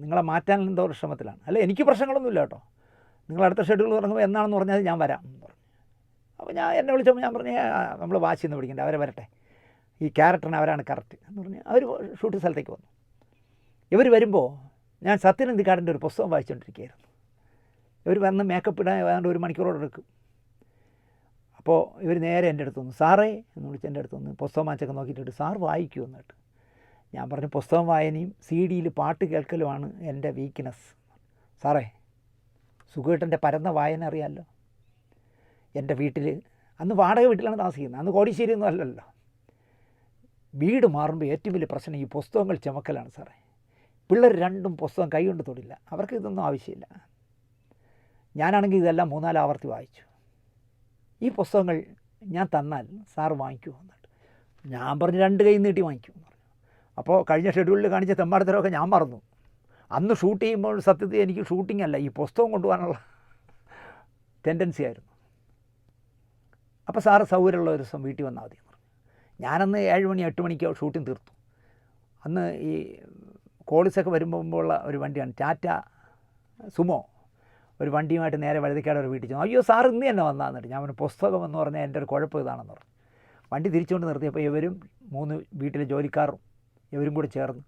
നിങ്ങളെ മാറ്റാൻ എന്തോ ഒരു ശ്രമത്തിലാണ്. അല്ല എനിക്ക് പ്രശ്നങ്ങളൊന്നുമില്ല കേട്ടോ, നിങ്ങൾ അടുത്ത ഷെഡ്യൂൾ തുടങ്ങുമ്പോൾ എന്നാണെന്ന് പറഞ്ഞാൽ ഞാൻ വരാം എന്ന് പറഞ്ഞു. അപ്പോൾ എന്നെ വിളിച്ചപ്പോൾ ഞാൻ പറഞ്ഞു, നമ്മൾ വാശിയൊന്നും പിടിക്കണ്ട, അവരെ വരട്ടെ, ഈ ക്യാരക്ടറിന് അവരാണ് കറക്റ്റ് എന്ന് പറഞ്ഞ് അവർ ഷൂട്ടിംഗ് സ്ഥലത്തേക്ക് വന്നു. ഇവർ വരുമ്പോൾ ഞാൻ സത്യനന്ദിക്കാടിൻ്റെ ഒരു പുസ്തകം വായിച്ചുകൊണ്ടിരിക്കുകയായിരുന്നു. ഇവർ വന്ന് മേക്കപ്പ് ഇടാൻ ഏതാണ്ട് 1 മണിക്കൂറോടെ എടുക്കും. അപ്പോൾ ഇവർ നേരെ എൻ്റെ അടുത്ത് വന്നു, സാറേ എന്ന് വിളിച്ച് എൻ്റെ അടുത്ത് വന്ന് പുസ്തകം വായിച്ചൊക്കെ നോക്കിയിട്ട്, സാർ വായിക്കൂ എന്നിട്ട്. ഞാൻ പറഞ്ഞു, പുസ്തകം വായനയും CD-യിൽ പാട്ട് കേൾക്കലുമാണ് എൻ്റെ വീക്ക്നെസ്. സാറേ, സുഖേട്ടൻ്റെ പരന്ന വായന അറിയാമല്ലോ. എൻ്റെ വീട്ടിൽ അന്ന് വാടക വീട്ടിലാണ് താമസിക്കുന്നത്, അന്ന് കോടിശ്ശേരി ഒന്നും അല്ലല്ലോ. വീട് മാറുമ്പോൾ ഏറ്റവും വലിയ പ്രശ്നം ഈ പുസ്തകങ്ങൾ ചുമക്കലാണ് സാറേ. പിള്ളേർ 2 പുസ്തകം കൈകൊണ്ട് തൊടില്ല, അവർക്ക് ഇതൊന്നും ആവശ്യമില്ല. ഞാനാണെങ്കിൽ ഇതെല്ലാം 3-4 ആവർത്തി വായിച്ചു. ഈ പുസ്തകങ്ങൾ ഞാൻ തന്നാൽ സാറ് വാങ്ങിക്കുമോ എന്നിട്ട്. ഞാൻ പറഞ്ഞു, 2 കൈ നീട്ടി വാങ്ങിക്കും എന്ന് പറഞ്ഞു. അപ്പോൾ കഴിഞ്ഞ ഷെഡ്യൂളിൽ കാണിച്ച തെമ്മാടത്തരമൊക്കെ ഞാൻ മറന്നു. അന്ന് ഷൂട്ട് ചെയ്യുമ്പോൾ സത്യത്തിൽ എനിക്ക് ഷൂട്ടിംഗ് അല്ല, ഈ പുസ്തകം കൊണ്ടുപോകാനുള്ള ടെൻഡൻസി ആയിരുന്നു. അപ്പോൾ സാറ് സൗകര്യമുള്ള ഒരു ദിവസം വീട്ടിൽ വന്നാൽ മതി എന്ന് പറഞ്ഞു. ഞാനന്ന് 7 മണി 8 മണിക്കോ ഷൂട്ടിംഗ് തീർത്തു. അന്ന് ഈ കോളിസൊക്കെ വരുമ്പോൾ ഉള്ള ഒരു വണ്ടിയാണ് ടാറ്റ സുമോ, ഒരു വണ്ടിയുമായിട്ട് നേരെ വഴുതിക്കാട് ഒരു വീട്ടിൽ ചെന്നു. അയ്യോ സാർ ഇന്ന് തന്നെ വന്നാന്നിട്ട് ഞാൻ പറഞ്ഞു പുസ്തകം എന്ന് പറഞ്ഞാൽ എൻ്റെ ഒരു കുഴപ്പം ഇതാണെന്ന് പറഞ്ഞു. വണ്ടി തിരിച്ചുകൊണ്ട് നിർത്തിയപ്പോൾ ഇവരും 3 വീട്ടിലെ ജോലിക്കാരും ഇവരും കൂടി ചേർന്ന്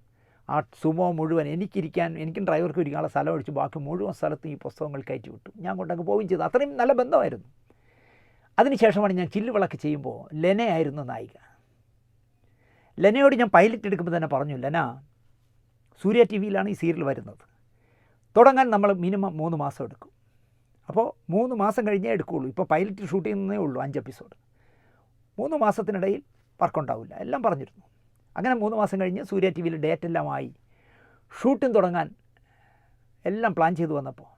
ആ സുമോ മുഴുവൻ എനിക്കും ഡ്രൈവർക്കും ഇരിക്കാനുള്ള സ്ഥലം ഒഴിച്ച് ബാക്കി മുഴുവൻ സ്ഥലത്തും ഈ പുസ്തകങ്ങൾ കയറ്റി വിട്ടു. ഞാൻ കൊണ്ടങ്ങ് പോവുകയും ചെയ്തു. അത്രയും നല്ല ബന്ധമായിരുന്നു. അതിനുശേഷമാണ് ഞാൻ ചില്ലുവിളക്ക് ചെയ്യുമ്പോൾ ലെനയായിരുന്നു നായിക. ലെനയോട് ഞാൻ പൈലറ്റ് എടുക്കുമ്പോൾ തന്നെ പറഞ്ഞു, ലെന സൂര്യ ടി വിയിലാണ് ഈ സീരിയൽ വരുന്നത്, തുടങ്ങാൻ നമ്മൾ മിനിമം 3 മാസം എടുക്കും. അപ്പോൾ 3 മാസം കഴിഞ്ഞേ എടുക്കുകയുള്ളൂ. ഇപ്പോൾ പൈലറ്റ് ഷൂട്ട് ചെയ്യുന്നതേ ഉള്ളൂ 5 എപ്പിസോഡ്. 3 മാസത്തിനിടയിൽ വർക്കുണ്ടാവില്ല, എല്ലാം പറഞ്ഞിരുന്നു. അങ്ങനെ 3 മാസം കഴിഞ്ഞ് സൂര്യ ടി വിയിൽ ഡേറ്റ് എല്ലാം ആയി ഷൂട്ടിംഗ് തുടങ്ങാൻ എല്ലാം പ്ലാൻ ചെയ്തു വന്നപ്പോൾ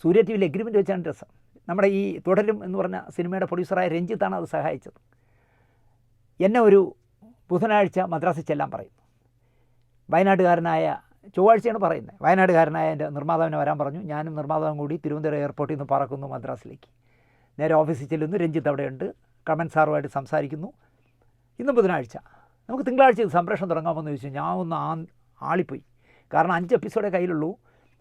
സൂര്യ ടി വിയിൽ എഗ്രിമെൻറ്റ് വെച്ചാണ് രസം. നമ്മുടെ ഈ തുടരും എന്ന് പറഞ്ഞ സിനിമയുടെ പ്രൊഡ്യൂസറായ രഞ്ജിത്താണ് അത് സഹായിച്ചത്. എന്നെ ഒരു ബുധനാഴ്ച മദ്രാസിൽ ചെല്ലാൻ പറയുന്നു. വയനാട്ടുകാരനായ ചൊവ്വാഴ്ചയാണ് പറയുന്നത്. വയനാട്ടുകാരനായ എൻ്റെ നിർമ്മാതാവിനെ വരാൻ പറഞ്ഞു. ഞാനും നിർമ്മാതാവും കൂടി തിരുവനന്തപുരം എയർപോർട്ടിൽ നിന്ന് പറക്കുന്നു മദ്രാസിലേക്ക്. നേരെ ഓഫീസിൽ ചെല്ലുന്നു. രഞ്ജിത്ത് അവിടെയുണ്ട്. കമൻ സാറുമായിട്ട് സംസാരിക്കുന്നു. ഇന്ന് ബുധനാഴ്ച, നമുക്ക് തിങ്കളാഴ്ച ഇത് സംപ്രേഷണം തുടങ്ങാമെന്ന് ചോദിച്ചു. ഞാൻ ഒന്ന് ആളിപ്പോയി. കാരണം 5 എപ്പിസോഡേ കയ്യിലുള്ളൂ.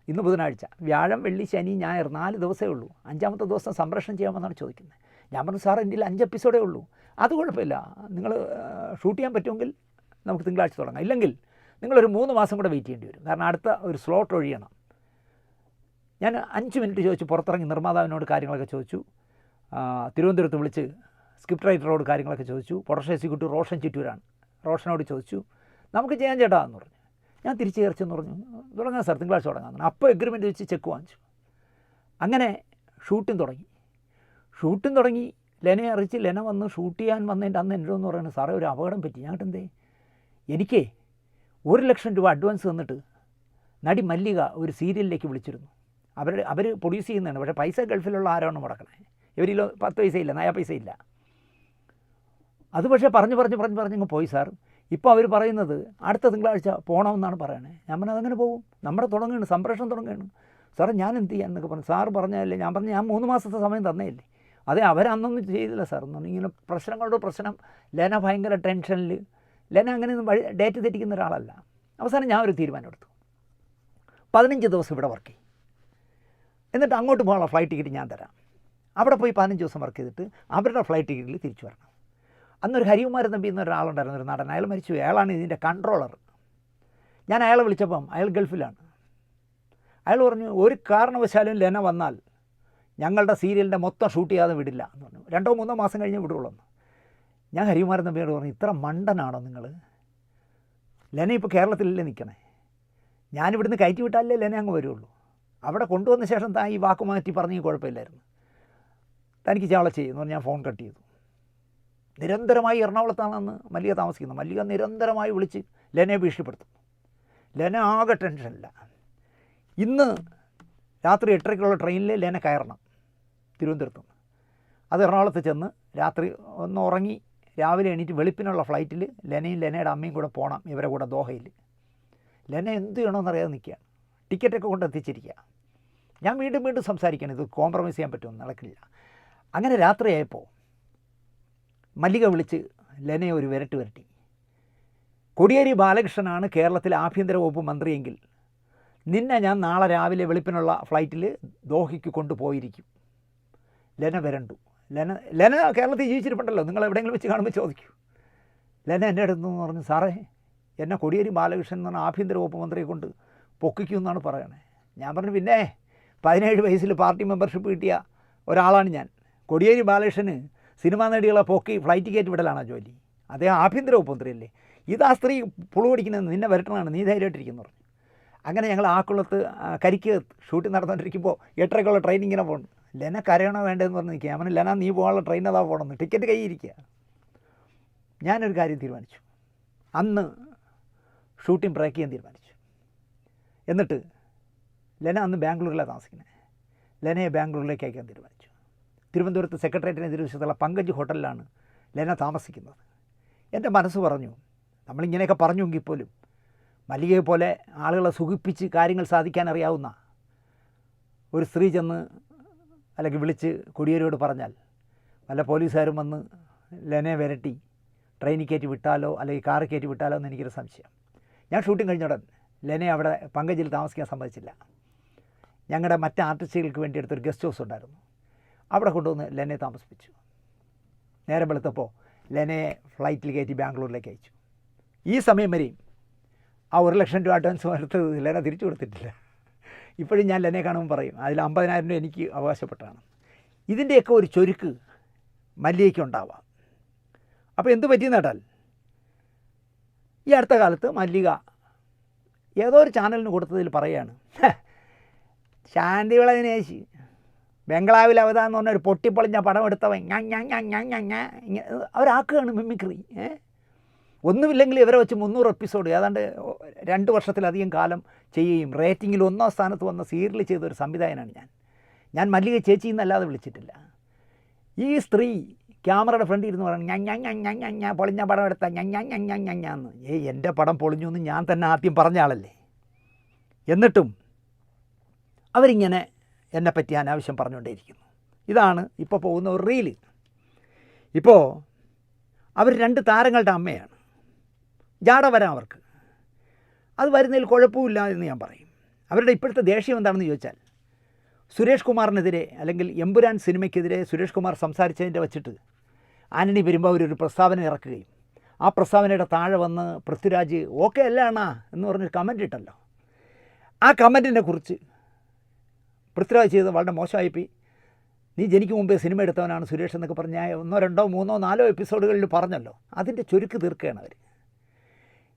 ഇന്ന് ബുധനാഴ്ച, വ്യാഴം, വെള്ളി, ശനി, ഞായർ 4 ദിവസമേ ഉള്ളൂ. 5ാമത്തെ ദിവസം സംപ്രേഷണം ചെയ്യാമെന്നാണ് ചോദിക്കുന്നത്. ഞാൻ പറഞ്ഞു സാർ എൻ്റെ 5 എപ്പിസോഡേ ഉള്ളൂ. അത് കുഴപ്പമില്ല, നിങ്ങൾ ഷൂട്ട് ചെയ്യാൻ പറ്റുമെങ്കിൽ നമുക്ക് തിങ്കളാഴ്ച തുടങ്ങാം, ഇല്ലെങ്കിൽ നിങ്ങളൊരു 3 മാസം കൂടെ വെയിറ്റ് ചെയ്യേണ്ടി വരും, കാരണം അടുത്ത ഒരു സ്ലോട്ട് ഒഴിയണം. ഞാൻ 5 മിനിറ്റ് ചോദിച്ചു, പുറത്തിറങ്ങി നിർമ്മാതാവിനോട് കാര്യങ്ങളൊക്കെ ചോദിച്ചു. തിരുവനന്തപുരത്ത് വിളിച്ച് സ്ക്രിപ്റ്റ് റൈറ്ററോട് കാര്യങ്ങളൊക്കെ ചോദിച്ചു. പ്രൊഡക്ഷൻ എക്സിക്യൂട്ടീവ് റോഷൻ ചിറ്റൂരാണ്. റോഷനോട് ചോദിച്ചു, നമുക്ക് ചെയ്യാൻ ചേട്ടാ എന്ന് പറഞ്ഞു. ഞാൻ തിരിച്ച് കയറിച്ചെന്ന് പറഞ്ഞു, തുടങ്ങാം സാർ, തിങ്കളാഴ്ച തുടങ്ങാമെന്ന്. അപ്പോൾ എഗ്രിമെൻറ്റ് വെച്ച് ചെക്ക് വാങ്ങിച്ചു. അങ്ങനെ ഷൂട്ടിംഗ് തുടങ്ങി. ലെനയെ അറിയിച്ച് ലെന വന്ന് ഷൂട്ട് ചെയ്യാൻ വന്നതിൻ്റെ അന്ന് എൻ്റെ എന്ന് പറയുന്നത്, സാറേ ഒരു അപകടം പറ്റി. ഞങ്ങൾക്ക് എന്തേ, എനിക്ക് 1 ലക്ഷം രൂപ അഡ്വാൻസ് തന്നിട്ട് നടി മല്ലിക ഒരു സീരിയലിലേക്ക് വിളിച്ചിരുന്നു. അവർ പ്രൊഡ്യൂസ് ചെയ്യുന്നതാണ്, പക്ഷേ പൈസ ഗൾഫിലുള്ള ആരാണ് മുടക്കണേ. ഇവരിൽ 10 പൈസയില്ല, 9 പൈസയില്ല. അത് പക്ഷേ പറഞ്ഞ് പോയി സാർ. ഇപ്പോൾ അവർ പറയുന്നത് അടുത്ത തിങ്കളാഴ്ച പോകണമെന്നാണ് പറയണേ. ഞാൻ പറഞ്ഞു അതങ്ങനെ പോകും, നമ്മുടെ തുടങ്ങുകയാണ്, സംപ്രേഷണം തുടങ്ങുകയാണ്. സാറേ ഞാൻ എന്ത് ചെയ്യാൻ എന്നൊക്കെ പറഞ്ഞു. സാറ് പറഞ്ഞതല്ലേ, ഞാൻ പറഞ്ഞു ഞാൻ 3 മാസത്തെ സമയം തന്നേയില്ലേ. അതെ, അവരന്നൊന്നും ചെയ്തില്ല സാർ എന്ന് പറഞ്ഞു. ഇങ്ങനെ പ്രശ്നങ്ങളുടെ പ്രശ്നം. ലെന ഭയങ്കര ടെൻഷനിൽ. ലെന അങ്ങനെയൊന്നും ഡേറ്റ് തെറ്റിക്കുന്ന ഒരാളല്ല. അവസാനം ഞാൻ ഒരു തീരുമാനം എടുത്തു, 15 ദിവസം ഇവിടെ വർക്ക് ചെയ്യും, എന്നിട്ട് അങ്ങോട്ട് പോകാനുള്ള ഫ്ലൈറ്റ് ടിക്കറ്റ് ഞാൻ തരാം. അവിടെ പോയി 15 ദിവസം വർക്ക് ചെയ്തിട്ട് അവരുടെ ഫ്ലൈറ്റ് ടിക്കറ്റിൽ തിരിച്ചു വരണം. അന്നൊരു ഹരികുമാരൻ തമ്പി എന്നൊരാളുണ്ടായിരുന്നു, ഒരു നടൻ. അയാൾ മരിച്ചു. അയാളാണ് ഇതിൻ്റെ കൺട്രോളർ. ഞാൻ അയാളെ വിളിച്ചപ്പം അയാൾ ഗൾഫിലാണ്. അയാൾ പറഞ്ഞു, ഒരു കാരണവശാലും ലെന വന്നാൽ ഞങ്ങളുടെ സീരിയലിൻ്റെ മൊത്തം ഷൂട്ട് ചെയ്യാതെ വിടില്ല എന്ന് പറഞ്ഞു. 2-3 മാസം കഴിഞ്ഞ് വിടുള്ളൂ. ഞാൻ ഹരികുമാരൻ തമ്പിയോട് പറഞ്ഞു, ഇത്ര മണ്ടനാണോ നിങ്ങൾ? ലെന ഇപ്പോൾ കേരളത്തിലല്ലേ നിൽക്കണേ, ഞാനിവിടുന്ന് കയറ്റി വിട്ടാലേ ലെന അങ്ങ് വരുള്ളൂ. അവിടെ കൊണ്ടുവന്ന ശേഷം താൻ ഈ വാക്ക് മാറ്റി പറഞ്ഞെങ്കിൽ കുഴപ്പമില്ലായിരുന്നു. തനിക്ക് ചാള ചെയ്യുമെന്ന് പറഞ്ഞ് ഞാൻ ഫോൺ കട്ട് ചെയ്തു. നിരന്തരമായി എറണാകുളത്താണെന്ന് മല്ലിക താമസിക്കുന്നത്. മല്ലിക നിരന്തരമായി വിളിച്ച് ലെനയെ ഭീഷണിപ്പെടുത്തുന്നു. ലെന ആകെ ടെൻഷനില്ല. ഇന്ന് രാത്രി 8:30-ക്കുള്ള ട്രെയിനിൽ ലെന കയറണം തിരുവനന്തപുരത്ത് നിന്ന്. അത് എറണാകുളത്ത് ചെന്ന് രാത്രി ഒന്ന് ഉറങ്ങി രാവിലെ എണീറ്റ് വെളുപ്പിനുള്ള ഫ്ലൈറ്റിൽ ലെനയും ലെനയുടെ അമ്മയും കൂടെ പോകണം ഇവരെ കൂടെ ദോഹയിൽ. ലെന എന്ത് ചെയ്യണമെന്നറിയാതെ നിൽക്കുകയാണ്. ടിക്കറ്റൊക്കെ കൊണ്ട് എത്തിച്ചിരിക്കുക. ഞാൻ വീണ്ടും സംസാരിക്കുകയാണ്, ഇത് കോംപ്രമൈസ് ചെയ്യാൻ പറ്റുമെന്ന്, നടക്കില്ല. അങ്ങനെ രാത്രിയായപ്പോൾ മല്ലിക വിളിച്ച് ലെനയെ ഒരു വിരട്ടി. കോടിയേരി ബാലകൃഷ്ണനാണ് കേരളത്തിലെ ആഭ്യന്തര വകുപ്പ് മന്ത്രിയെങ്കിൽ നിന്നെ ഞാൻ നാളെ രാവിലെ വെളുപ്പിനുള്ള ഫ്ലൈറ്റിൽ ദോഹയ്ക്ക് കൊണ്ടുപോയിരിക്കും. ലെന വരണ്ടു. ലെന കേരളത്തിൽ ജീവിച്ചിരിപ്പുണ്ടല്ലോ, നിങ്ങൾ എവിടെയെങ്കിലും വെച്ച് കാണുമ്പോൾ ചോദിക്കൂ. ലെന എൻ്റെ അടുത്ത് നിന്ന് പറഞ്ഞു, സാറേ എന്നെ കോടിയേരി ബാലകൃഷ്ണൻ എന്ന് പറഞ്ഞാൽ ആഭ്യന്തര വകുപ്പ് മന്ത്രിയെ കൊണ്ട് പൊക്കിക്കുമെന്നാണ് പറയണേ. ഞാൻ പറഞ്ഞു, പിന്നെ 17 വയസ്സിൽ പാർട്ടി മെമ്പർഷിപ്പ് കിട്ടിയ ഒരാളാണ് ഞാൻ. കോടിയേരി ബാലകൃഷ്ണന് സിനിമാ നടികളെ പൊക്കി ഫ്ലൈറ്റ് ടിക്കറ്റ് വിടലാണോ ജോലി? അദ്ദേഹം ആഭ്യന്തര വകുപ്പ് മന്ത്രിയല്ലേ. ഇത് ആ സ്ത്രീ പുളുപടിക്കുന്നത്, നിന്നെ വരട്ടണമാണ്, നീ ധൈര്യമായിട്ടിരിക്കുന്നു പറഞ്ഞു. അങ്ങനെ ഞങ്ങൾ ആക്കുളത്ത് കരിക്ക് ഷൂട്ടിംഗ് നടന്നുകൊണ്ടിരിക്കുമ്പോൾ 8:30-ക്കുള്ള ട്രെയിൻ ഇങ്ങനെ പോകുന്നു. ലെന കരയണോ വേണ്ടതെന്ന് പറഞ്ഞ് നിൽക്കുക. അവന് ലെന നീ പോകാനുള്ള ട്രെയിൻ അതാ പോകണമെന്ന്, ടിക്കറ്റ് കയ്യിരിക്കുക. ഞാനൊരു കാര്യം തീരുമാനിച്ചു, അന്ന് ഷൂട്ടിംഗ് ബ്രേക്ക് ചെയ്യാൻ തീരുമാനിച്ചു. എന്നിട്ട് ലെന അന്ന് ബാംഗ്ലൂരിലാണ് താമസിക്കുന്നത്. ലെനയെ ബാംഗ്ലൂരിലേക്ക് അയക്കാൻ തീരുമാനിച്ചു. തിരുവനന്തപുരത്ത് സെക്രട്ടേറിയറ്റിന് എതിർവശത്തുള്ള പങ്കജ് ഹോട്ടലിലാണ് ലെന താമസിക്കുന്നത്. എൻ്റെ മനസ്സ് പറഞ്ഞു, നമ്മളിങ്ങനെയൊക്കെ പറഞ്ഞുവെങ്കിൽ പോലും മല്ലികയെ പോലെ ആളുകളെ സുഖിപ്പിച്ച് കാര്യങ്ങൾ സാധിക്കാൻ അറിയാവുന്ന ഒരു സ്ത്രീ ചെന്ന് അല്ലെങ്കിൽ വിളിച്ച് കോടിയേരിയോട് പറഞ്ഞാൽ വല്ല പോലീസുകാരും വന്ന് ലെനയെ വിരട്ടി ട്രെയിനിൽ കയറ്റി വിട്ടാലോ അല്ലെങ്കിൽ കാറിൽ കയറ്റി വിട്ടാലോ എന്ന് എനിക്കൊരു സംശയം. ഞാൻ ഷൂട്ടിംഗ് കഴിഞ്ഞ ഉടൻ ലെനയെ അവിടെ പങ്കജിൽ താമസിക്കാൻ സമ്മതിച്ചില്ല. ഞങ്ങളുടെ മറ്റ് ആർട്ടിസ്റ്റുകൾക്ക് വേണ്ടി എടുത്തൊരു ഗസ്റ്റ് ഹൗസ് ഉണ്ടായിരുന്നു. അവിടെ കൊണ്ടുവന്ന് ലെനയെ താമസിപ്പിച്ചു. നേരം വെളുത്തപ്പോൾ ലെനയെ ഫ്ലൈറ്റിൽ കയറ്റി ബാംഗ്ലൂരിലേക്ക് അയച്ചു. ഈ സമയം വരെയും ആ 1 ലക്ഷം രൂപ അഡ്വാൻസ് എടുത്തത് ലെന തിരിച്ചു കൊടുത്തിട്ടില്ല. ഇപ്പോഴും ഞാൻ ലെനയെ കാണുമ്പോൾ പറയും അതിൽ 50,000 രൂപ എനിക്ക് അവകാശപ്പെട്ടാണ്. ഇതിൻ്റെയൊക്കെ ഒരു ചൊരുക്ക് മല്ലികയ്ക്ക് ഉണ്ടാവാം. അപ്പോൾ എന്ത് പറ്റിയെന്ന് കേട്ടാൽ, ഈ അടുത്ത കാലത്ത് മല്ലിക ഏതോ ഒരു ചാനലിന് കൊടുത്തതിൽ പറയുകയാണ്, ശാന്തിവിള ദിനേശ് ബംഗ്ലാവിൽ അവതാന്ന് പറഞ്ഞ ഒരു പൊട്ടിപ്പൊളിഞ്ഞ പടം എടുത്തവൻ അവരാക്കുകയാണ് മിമിക്രി. ഒന്നുമില്ലെങ്കിൽ ഇവരെ വെച്ച് 300 എപ്പിസോഡ് ഏതാണ്ട് 2 വർഷത്തിലധികം കാലം ചെയ്യുകയും റേറ്റിങ്ങിൽ 1ാം സ്ഥാനത്ത് വന്ന സീരിയൽ ചെയ്തൊരു സംവിധായകനാണ് ഞാൻ മല്ലിക ചേച്ചി എന്നല്ലാതെ വിളിച്ചിട്ടില്ല. ഈ സ്ത്രീ ക്യാമറയുടെ ഫ്രണ്ടിൽ ഇരുന്ന് പറഞ്ഞു ഞാൻ പൊളിഞ്ഞ പടം എടുത്ത ഞാന്ന്. എൻ്റെ പടം പൊളിഞ്ഞു എന്ന് ഞാൻ തന്നെ ആദ്യം പറഞ്ഞ ആളല്ലേ. എന്നിട്ടും അവരിങ്ങനെ എന്നെപ്പറ്റി അനാവശ്യം പറഞ്ഞുകൊണ്ടേയിരിക്കുന്നു. ഇതാണ് ഇപ്പോൾ പോകുന്ന ഒരു റീല്. ഇപ്പോൾ അവർ 2 താരങ്ങളുടെ അമ്മയാണ്. ജാട വരാം അവർക്ക്, അത് വരുന്നതിൽ കുഴപ്പമില്ല എന്ന് ഞാൻ പറയും. അവരുടെ ഇപ്പോഴത്തെ ദേഷ്യം എന്താണെന്ന് ചോദിച്ചാൽ, സുരേഷ് കുമാറിനെതിരെ അല്ലെങ്കിൽ എമ്പുരാൻ സിനിമയ്ക്കെതിരെ സുരേഷ് കുമാർ സംസാരിച്ചതിൻ്റെ വച്ചിട്ട് ആന്റണി പെരുമ്പാവൂർ ഒരു പ്രസ്താവന ഇറക്കുകയും ആ പ്രസ്താവനയുടെ താഴെ വന്ന് പൃഥ്വിരാജ് ഓക്കെ അല്ല അണ്ണാ എന്ന് പറഞ്ഞൊരു കമൻ്റ് ഇട്ടല്ലോ. ആ കമൻറ്റിനെ കുറിച്ച് പൃഥ്വിരാജ് ചെയ്തത് വളരെ മോശമായിപ്പോയി. നീ ജനിക്ക് മുമ്പേ സിനിമ എടുത്തവനാണ് സുരേഷ് എന്നൊക്കെ പറഞ്ഞ 1, 2, 3, 4 എപ്പിസോഡുകളിൽ പറഞ്ഞല്ലോ. അതിൻ്റെ ചുരുക്ക് തീർക്കുകയാണ് അവർ.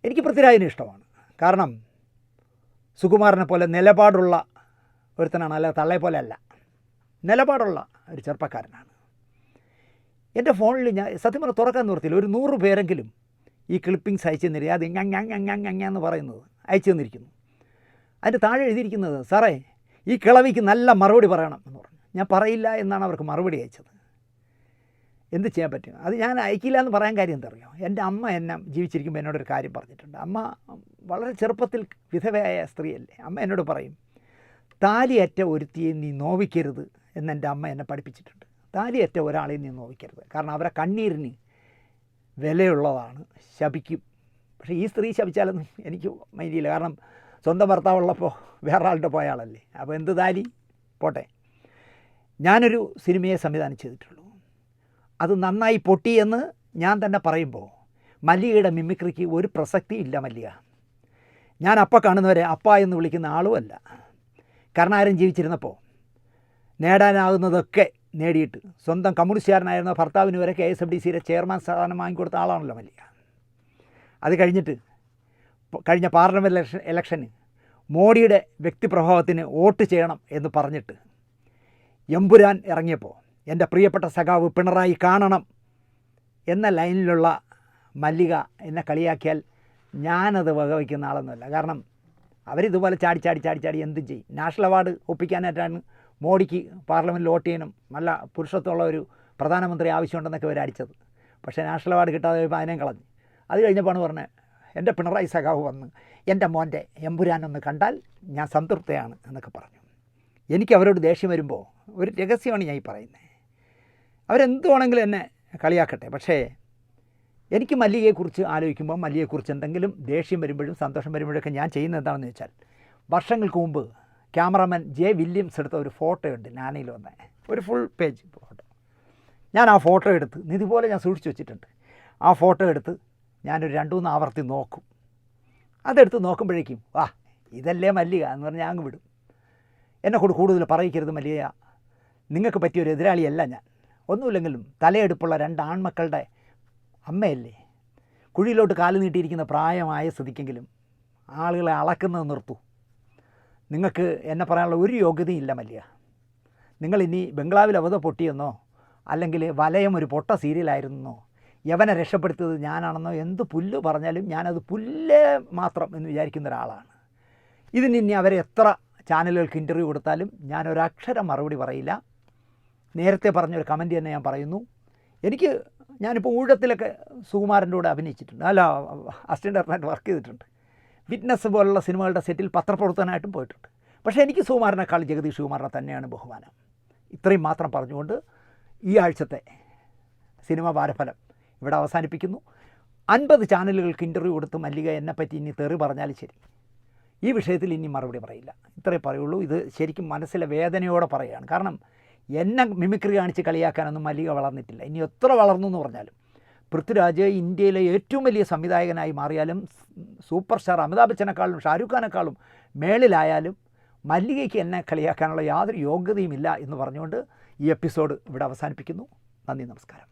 എനിക്ക് പൃഥ്വിരാജിനെ ഇഷ്ടമാണ്. കാരണം സുകുമാരനെ പോലെ നിലപാടുള്ള ഒരുത്തനാണ്, അല്ല തള്ളയെ പോലെ അല്ല, നിലപാടുള്ള ഒരു ചെറുപ്പക്കാരനാണ്. എൻ്റെ ഫോണിൽ ഞാൻ സത്യം പറഞ്ഞാൽ തുറക്കാൻ നിർത്തിയില്ല. ഒരു 100 പേരെങ്കിലും ഈ ക്ലിപ്പിങ്സ് അയച്ചു തന്നിരിക്കുക. അത് എന്ന് പറയുന്നത് അയച്ചു തന്നിരിക്കുന്നു. അതിൻ്റെ താഴെ എഴുതിയിരിക്കുന്നത്, സാറേ ഈ കിളവിക്ക് നല്ല മറുപടി പറയണം എന്ന് പറഞ്ഞു. ഞാൻ പറയില്ല എന്നാണ് അവർക്ക് മറുപടി അയച്ചത്. എന്ത് ചെയ്യാൻ പറ്റും? അത് ഞാൻ അയക്കില്ല എന്ന് പറയാൻ കാര്യം എന്താ അറിയോ? എൻ്റെ അമ്മ എന്നെ ജീവിച്ചിരിക്കുമ്പോൾ എന്നോടൊരു കാര്യം പറഞ്ഞിട്ടുണ്ട്. അമ്മ വളരെ ചെറുപ്പത്തിൽ വിധവയായ സ്ത്രീയല്ലേ. അമ്മ എന്നോട് പറയും, താലിയറ്റ ഒരുത്തിയെ നീ നോവിക്കരുത് എന്നെൻ്റെ അമ്മ എന്നെ പഠിപ്പിച്ചിട്ടുണ്ട്. താലിയറ്റ ഒരാളെയും നീ നോവിക്കരുത്. കാരണം അവരെ കണ്ണീരിന് വിലയുള്ളതാണ്, ശപിക്കും. പക്ഷേ ഈ സ്ത്രീ ശപിച്ചാലൊന്നും എനിക്ക് മൈൻഡില്ല. കാരണം സ്വന്തം ഭർത്താവുള്ളപ്പോൾ വേറെ ആളുടെ പോയ ആളല്ലേ. അപ്പോൾ എന്ത് താലി പോട്ടെ. ഞാനൊരു സിനിമയെ സംവിധാനം ചെയ്തിട്ടുള്ളൂ. അത് നന്നായി പൊട്ടിയെന്ന് ഞാൻ തന്നെ പറയുമ്പോൾ മല്ലികയുടെ മിമിക്രിക്ക് ഒരു പ്രസക്തി ഇല്ല. മല്ലിക ഞാൻ അപ്പം കാണുന്നവരെ അപ്പ എന്ന് വിളിക്കുന്ന ആളുമല്ല. കരുണാകരൻ ജീവിച്ചിരുന്നപ്പോൾ നേടാനാകുന്നതൊക്കെ നേടിയിട്ട് സ്വന്തം കമ്മ്യൂണിസ്റ്റുകാരനായിരുന്ന ഭർത്താവിന് വരെ KSFDCയുടെ ചെയർമാൻ സ്ഥാനം വാങ്ങിക്കൊടുത്ത ആളാണല്ലോ മല്ലിക. അത് കഴിഞ്ഞിട്ട് കഴിഞ്ഞ പാർലമെൻറ്റ് ഇലക്ഷന് മോഡിയുടെ വ്യക്തിപ്രഭാവത്തിന് വോട്ട് ചെയ്യണം എന്ന് പറഞ്ഞിട്ട് എമ്പുരാൻ ഇറങ്ങിയപ്പോൾ എൻ്റെ പ്രിയപ്പെട്ട സഖാവ് പിണറായി കാണണം എന്ന ലൈനിലുള്ള മല്ലിക എന്നെ കളിയാക്കിയാൽ ഞാനത് വകവയ്ക്കുന്ന ആളൊന്നുമല്ല. കാരണം അവരിതുപോലെ ചാടി എന്തും ചെയ്യും. നാഷണൽ അവാർഡ് ഒപ്പിക്കാനായിട്ടാണ് മോഡിക്ക് പാർലമെൻറ്റിൽ വോട്ട് ചെയ്യണം, നല്ല പുരുഷത്വമുള്ള ഒരു പ്രധാനമന്ത്രി ആവശ്യമുണ്ടെന്നൊക്കെ അവർ അടിച്ചത്. പക്ഷേ നാഷണൽ അവാർഡ് കിട്ടാതെ പോയപ്പോൾ അതിനെ കളഞ്ഞു. അത് കഴിഞ്ഞപ്പോഴാണ് പറഞ്ഞത്, എൻ്റെ പിണറായി സഖാവ് വന്ന് എൻ്റെ മോൻ്റെ എമ്പുരാനൊന്ന് കണ്ടാൽ ഞാൻ സംതൃപ്തയാണ് എന്നൊക്കെ പറഞ്ഞു. എനിക്ക് അവരോട് ദേഷ്യം വരുമ്പോൾ ഒരു രഹസ്യമാണ് ഞാൻ ഈ പറയുന്നത്. അവരെന്ത് വേണമെങ്കിലും എന്നെ കളിയാക്കട്ടെ, പക്ഷേ എനിക്ക് മല്ലികയെക്കുറിച്ച് ആലോചിക്കുമ്പോൾ മല്ലികയെക്കുറിച്ച് എന്തെങ്കിലും ദേഷ്യം വരുമ്പോഴും സന്തോഷം വരുമ്പോഴൊക്കെ ഞാൻ ചെയ്യുന്നത് എന്താണെന്ന് വെച്ചാൽ, വർഷങ്ങൾക്ക് മുമ്പ് ക്യാമറാമാൻ J. വില്യംസ് എടുത്ത ഒരു ഫോട്ടോ ഉണ്ട് നാനയിൽ വന്ന ഒരു ഫുൾ പേജ് ഫോട്ടോ. ഞാൻ ആ ഫോട്ടോ എടുത്ത് ഇതുപോലെ ഞാൻ സൂക്ഷിച്ച് വെച്ചിട്ടുണ്ട്. ആ ഫോട്ടോ എടുത്ത് ഞാനൊരു 2-3 ആവർത്തി നോക്കും. അതെടുത്ത് നോക്കുമ്പോഴേക്കും ഇതല്ലേ മല്ലിക എന്ന് പറഞ്ഞാൽ അങ്ങ് വിടും. എന്നെക്കൂട് കൂടുതൽ പറയിക്കരുത് മല്ലിക, നിങ്ങൾക്ക് പറ്റിയൊരു എതിരാളിയല്ല ഞാൻ. ഒന്നുമില്ലെങ്കിലും തലയെടുപ്പുള്ള 2 ആൺമക്കളുടെ അമ്മയല്ലേ. കുഴിയിലോട്ട് കാല് നീട്ടിയിരിക്കുന്ന പ്രായമായ സ്ഥിതിക്കെങ്കിലും ആളുകളെ അളക്കുന്നത് നിർത്തൂ. നിങ്ങൾക്ക് എന്നെ പറയാനുള്ള ഒരു യോഗ്യതയില്ല മല്ലിക. നിങ്ങളിനി ബംഗ്ലാവിൽ അവധ പൊട്ടിയെന്നോ അല്ലെങ്കിൽ വലയം ഒരു പൊട്ട സീരിയലായിരുന്നോ യവനെ രക്ഷപ്പെടുത്തത് ഞാനാണെന്നോ എന്ത് പുല്ല് പറഞ്ഞാലും ഞാനത് പുല്ല് മാത്രം എന്ന് വിചാരിക്കുന്ന ഒരാളാണ്. ഇതിനി അവരെ എത്ര ചാനലുകൾക്ക് ഇൻ്റർവ്യൂ കൊടുത്താലും ഞാനൊരക്ഷരം മറുപടി പറയില്ല. നേരത്തെ പറഞ്ഞൊരു കമൻറ്റ് തന്നെ ഞാൻ പറയുന്നു. ഞാനിപ്പോൾ ഊഴത്തിലൊക്കെ സുകുമാരൻ്റെ കൂടെ അഭിനയിച്ചിട്ടുണ്ട്, അല്ല അസിസ്റ്റൻ്റ് ഡയറക്ടറായിട്ട് വർക്ക് ചെയ്തിട്ടുണ്ട്. വിറ്റ്നസ് പോലുള്ള സിനിമകളുടെ സെറ്റിൽ പത്രപ്രവർത്തനമായിട്ടും പോയിട്ടുണ്ട്. പക്ഷേ എനിക്ക് സുകുമാരനേക്കാൾ ജഗദീഷ് കുമാറിനെ തന്നെയാണ് ബഹുമാനം. ഇത്രയും മാത്രം പറഞ്ഞുകൊണ്ട് ഈ ആഴ്ചത്തെ സിനിമ വാരഫലം ഇവിടെ അവസാനിപ്പിക്കുന്നു. 50 ചാനലുകൾക്ക് ഇൻ്റർവ്യൂ കൊടുത്ത് മല്ലിക എന്നെപ്പറ്റി ഇനി തെറി പറഞ്ഞാലും ശരി, ഈ വിഷയത്തിൽ ഇനി മറുപടി പറയില്ല. ഇത്രയേ പറയുള്ളൂ. ഇത് ശരിക്കും മനസ്സിലെ വേദനയോടെ പറയുകയാണ്. കാരണം എന്നെ മിമിക്രി കാണിച്ച് കളിയാക്കാനൊന്നും മല്ലിക വളർന്നിട്ടില്ല. ഇനി എത്ര വളർന്നു എന്ന് പറഞ്ഞാലും പൃഥ്വിരാജ് ഇന്ത്യയിലെ ഏറ്റവും വലിയ സംവിധായകനായി മാറിയാലും സൂപ്പർ സ്റ്റാർ അമിതാഭ് ബച്ചനേക്കാളും ഷാരൂഖ് ഖാനേക്കാളും മേളിലായാലും മല്ലികയ്ക്ക് എന്നെ കളിയാക്കാനുള്ള യാതൊരു യോഗ്യതയുമില്ല എന്ന് പറഞ്ഞുകൊണ്ട് ഈ എപ്പിസോഡ് ഇവിടെ അവസാനിപ്പിക്കുന്നു. നന്ദി, നമസ്കാരം.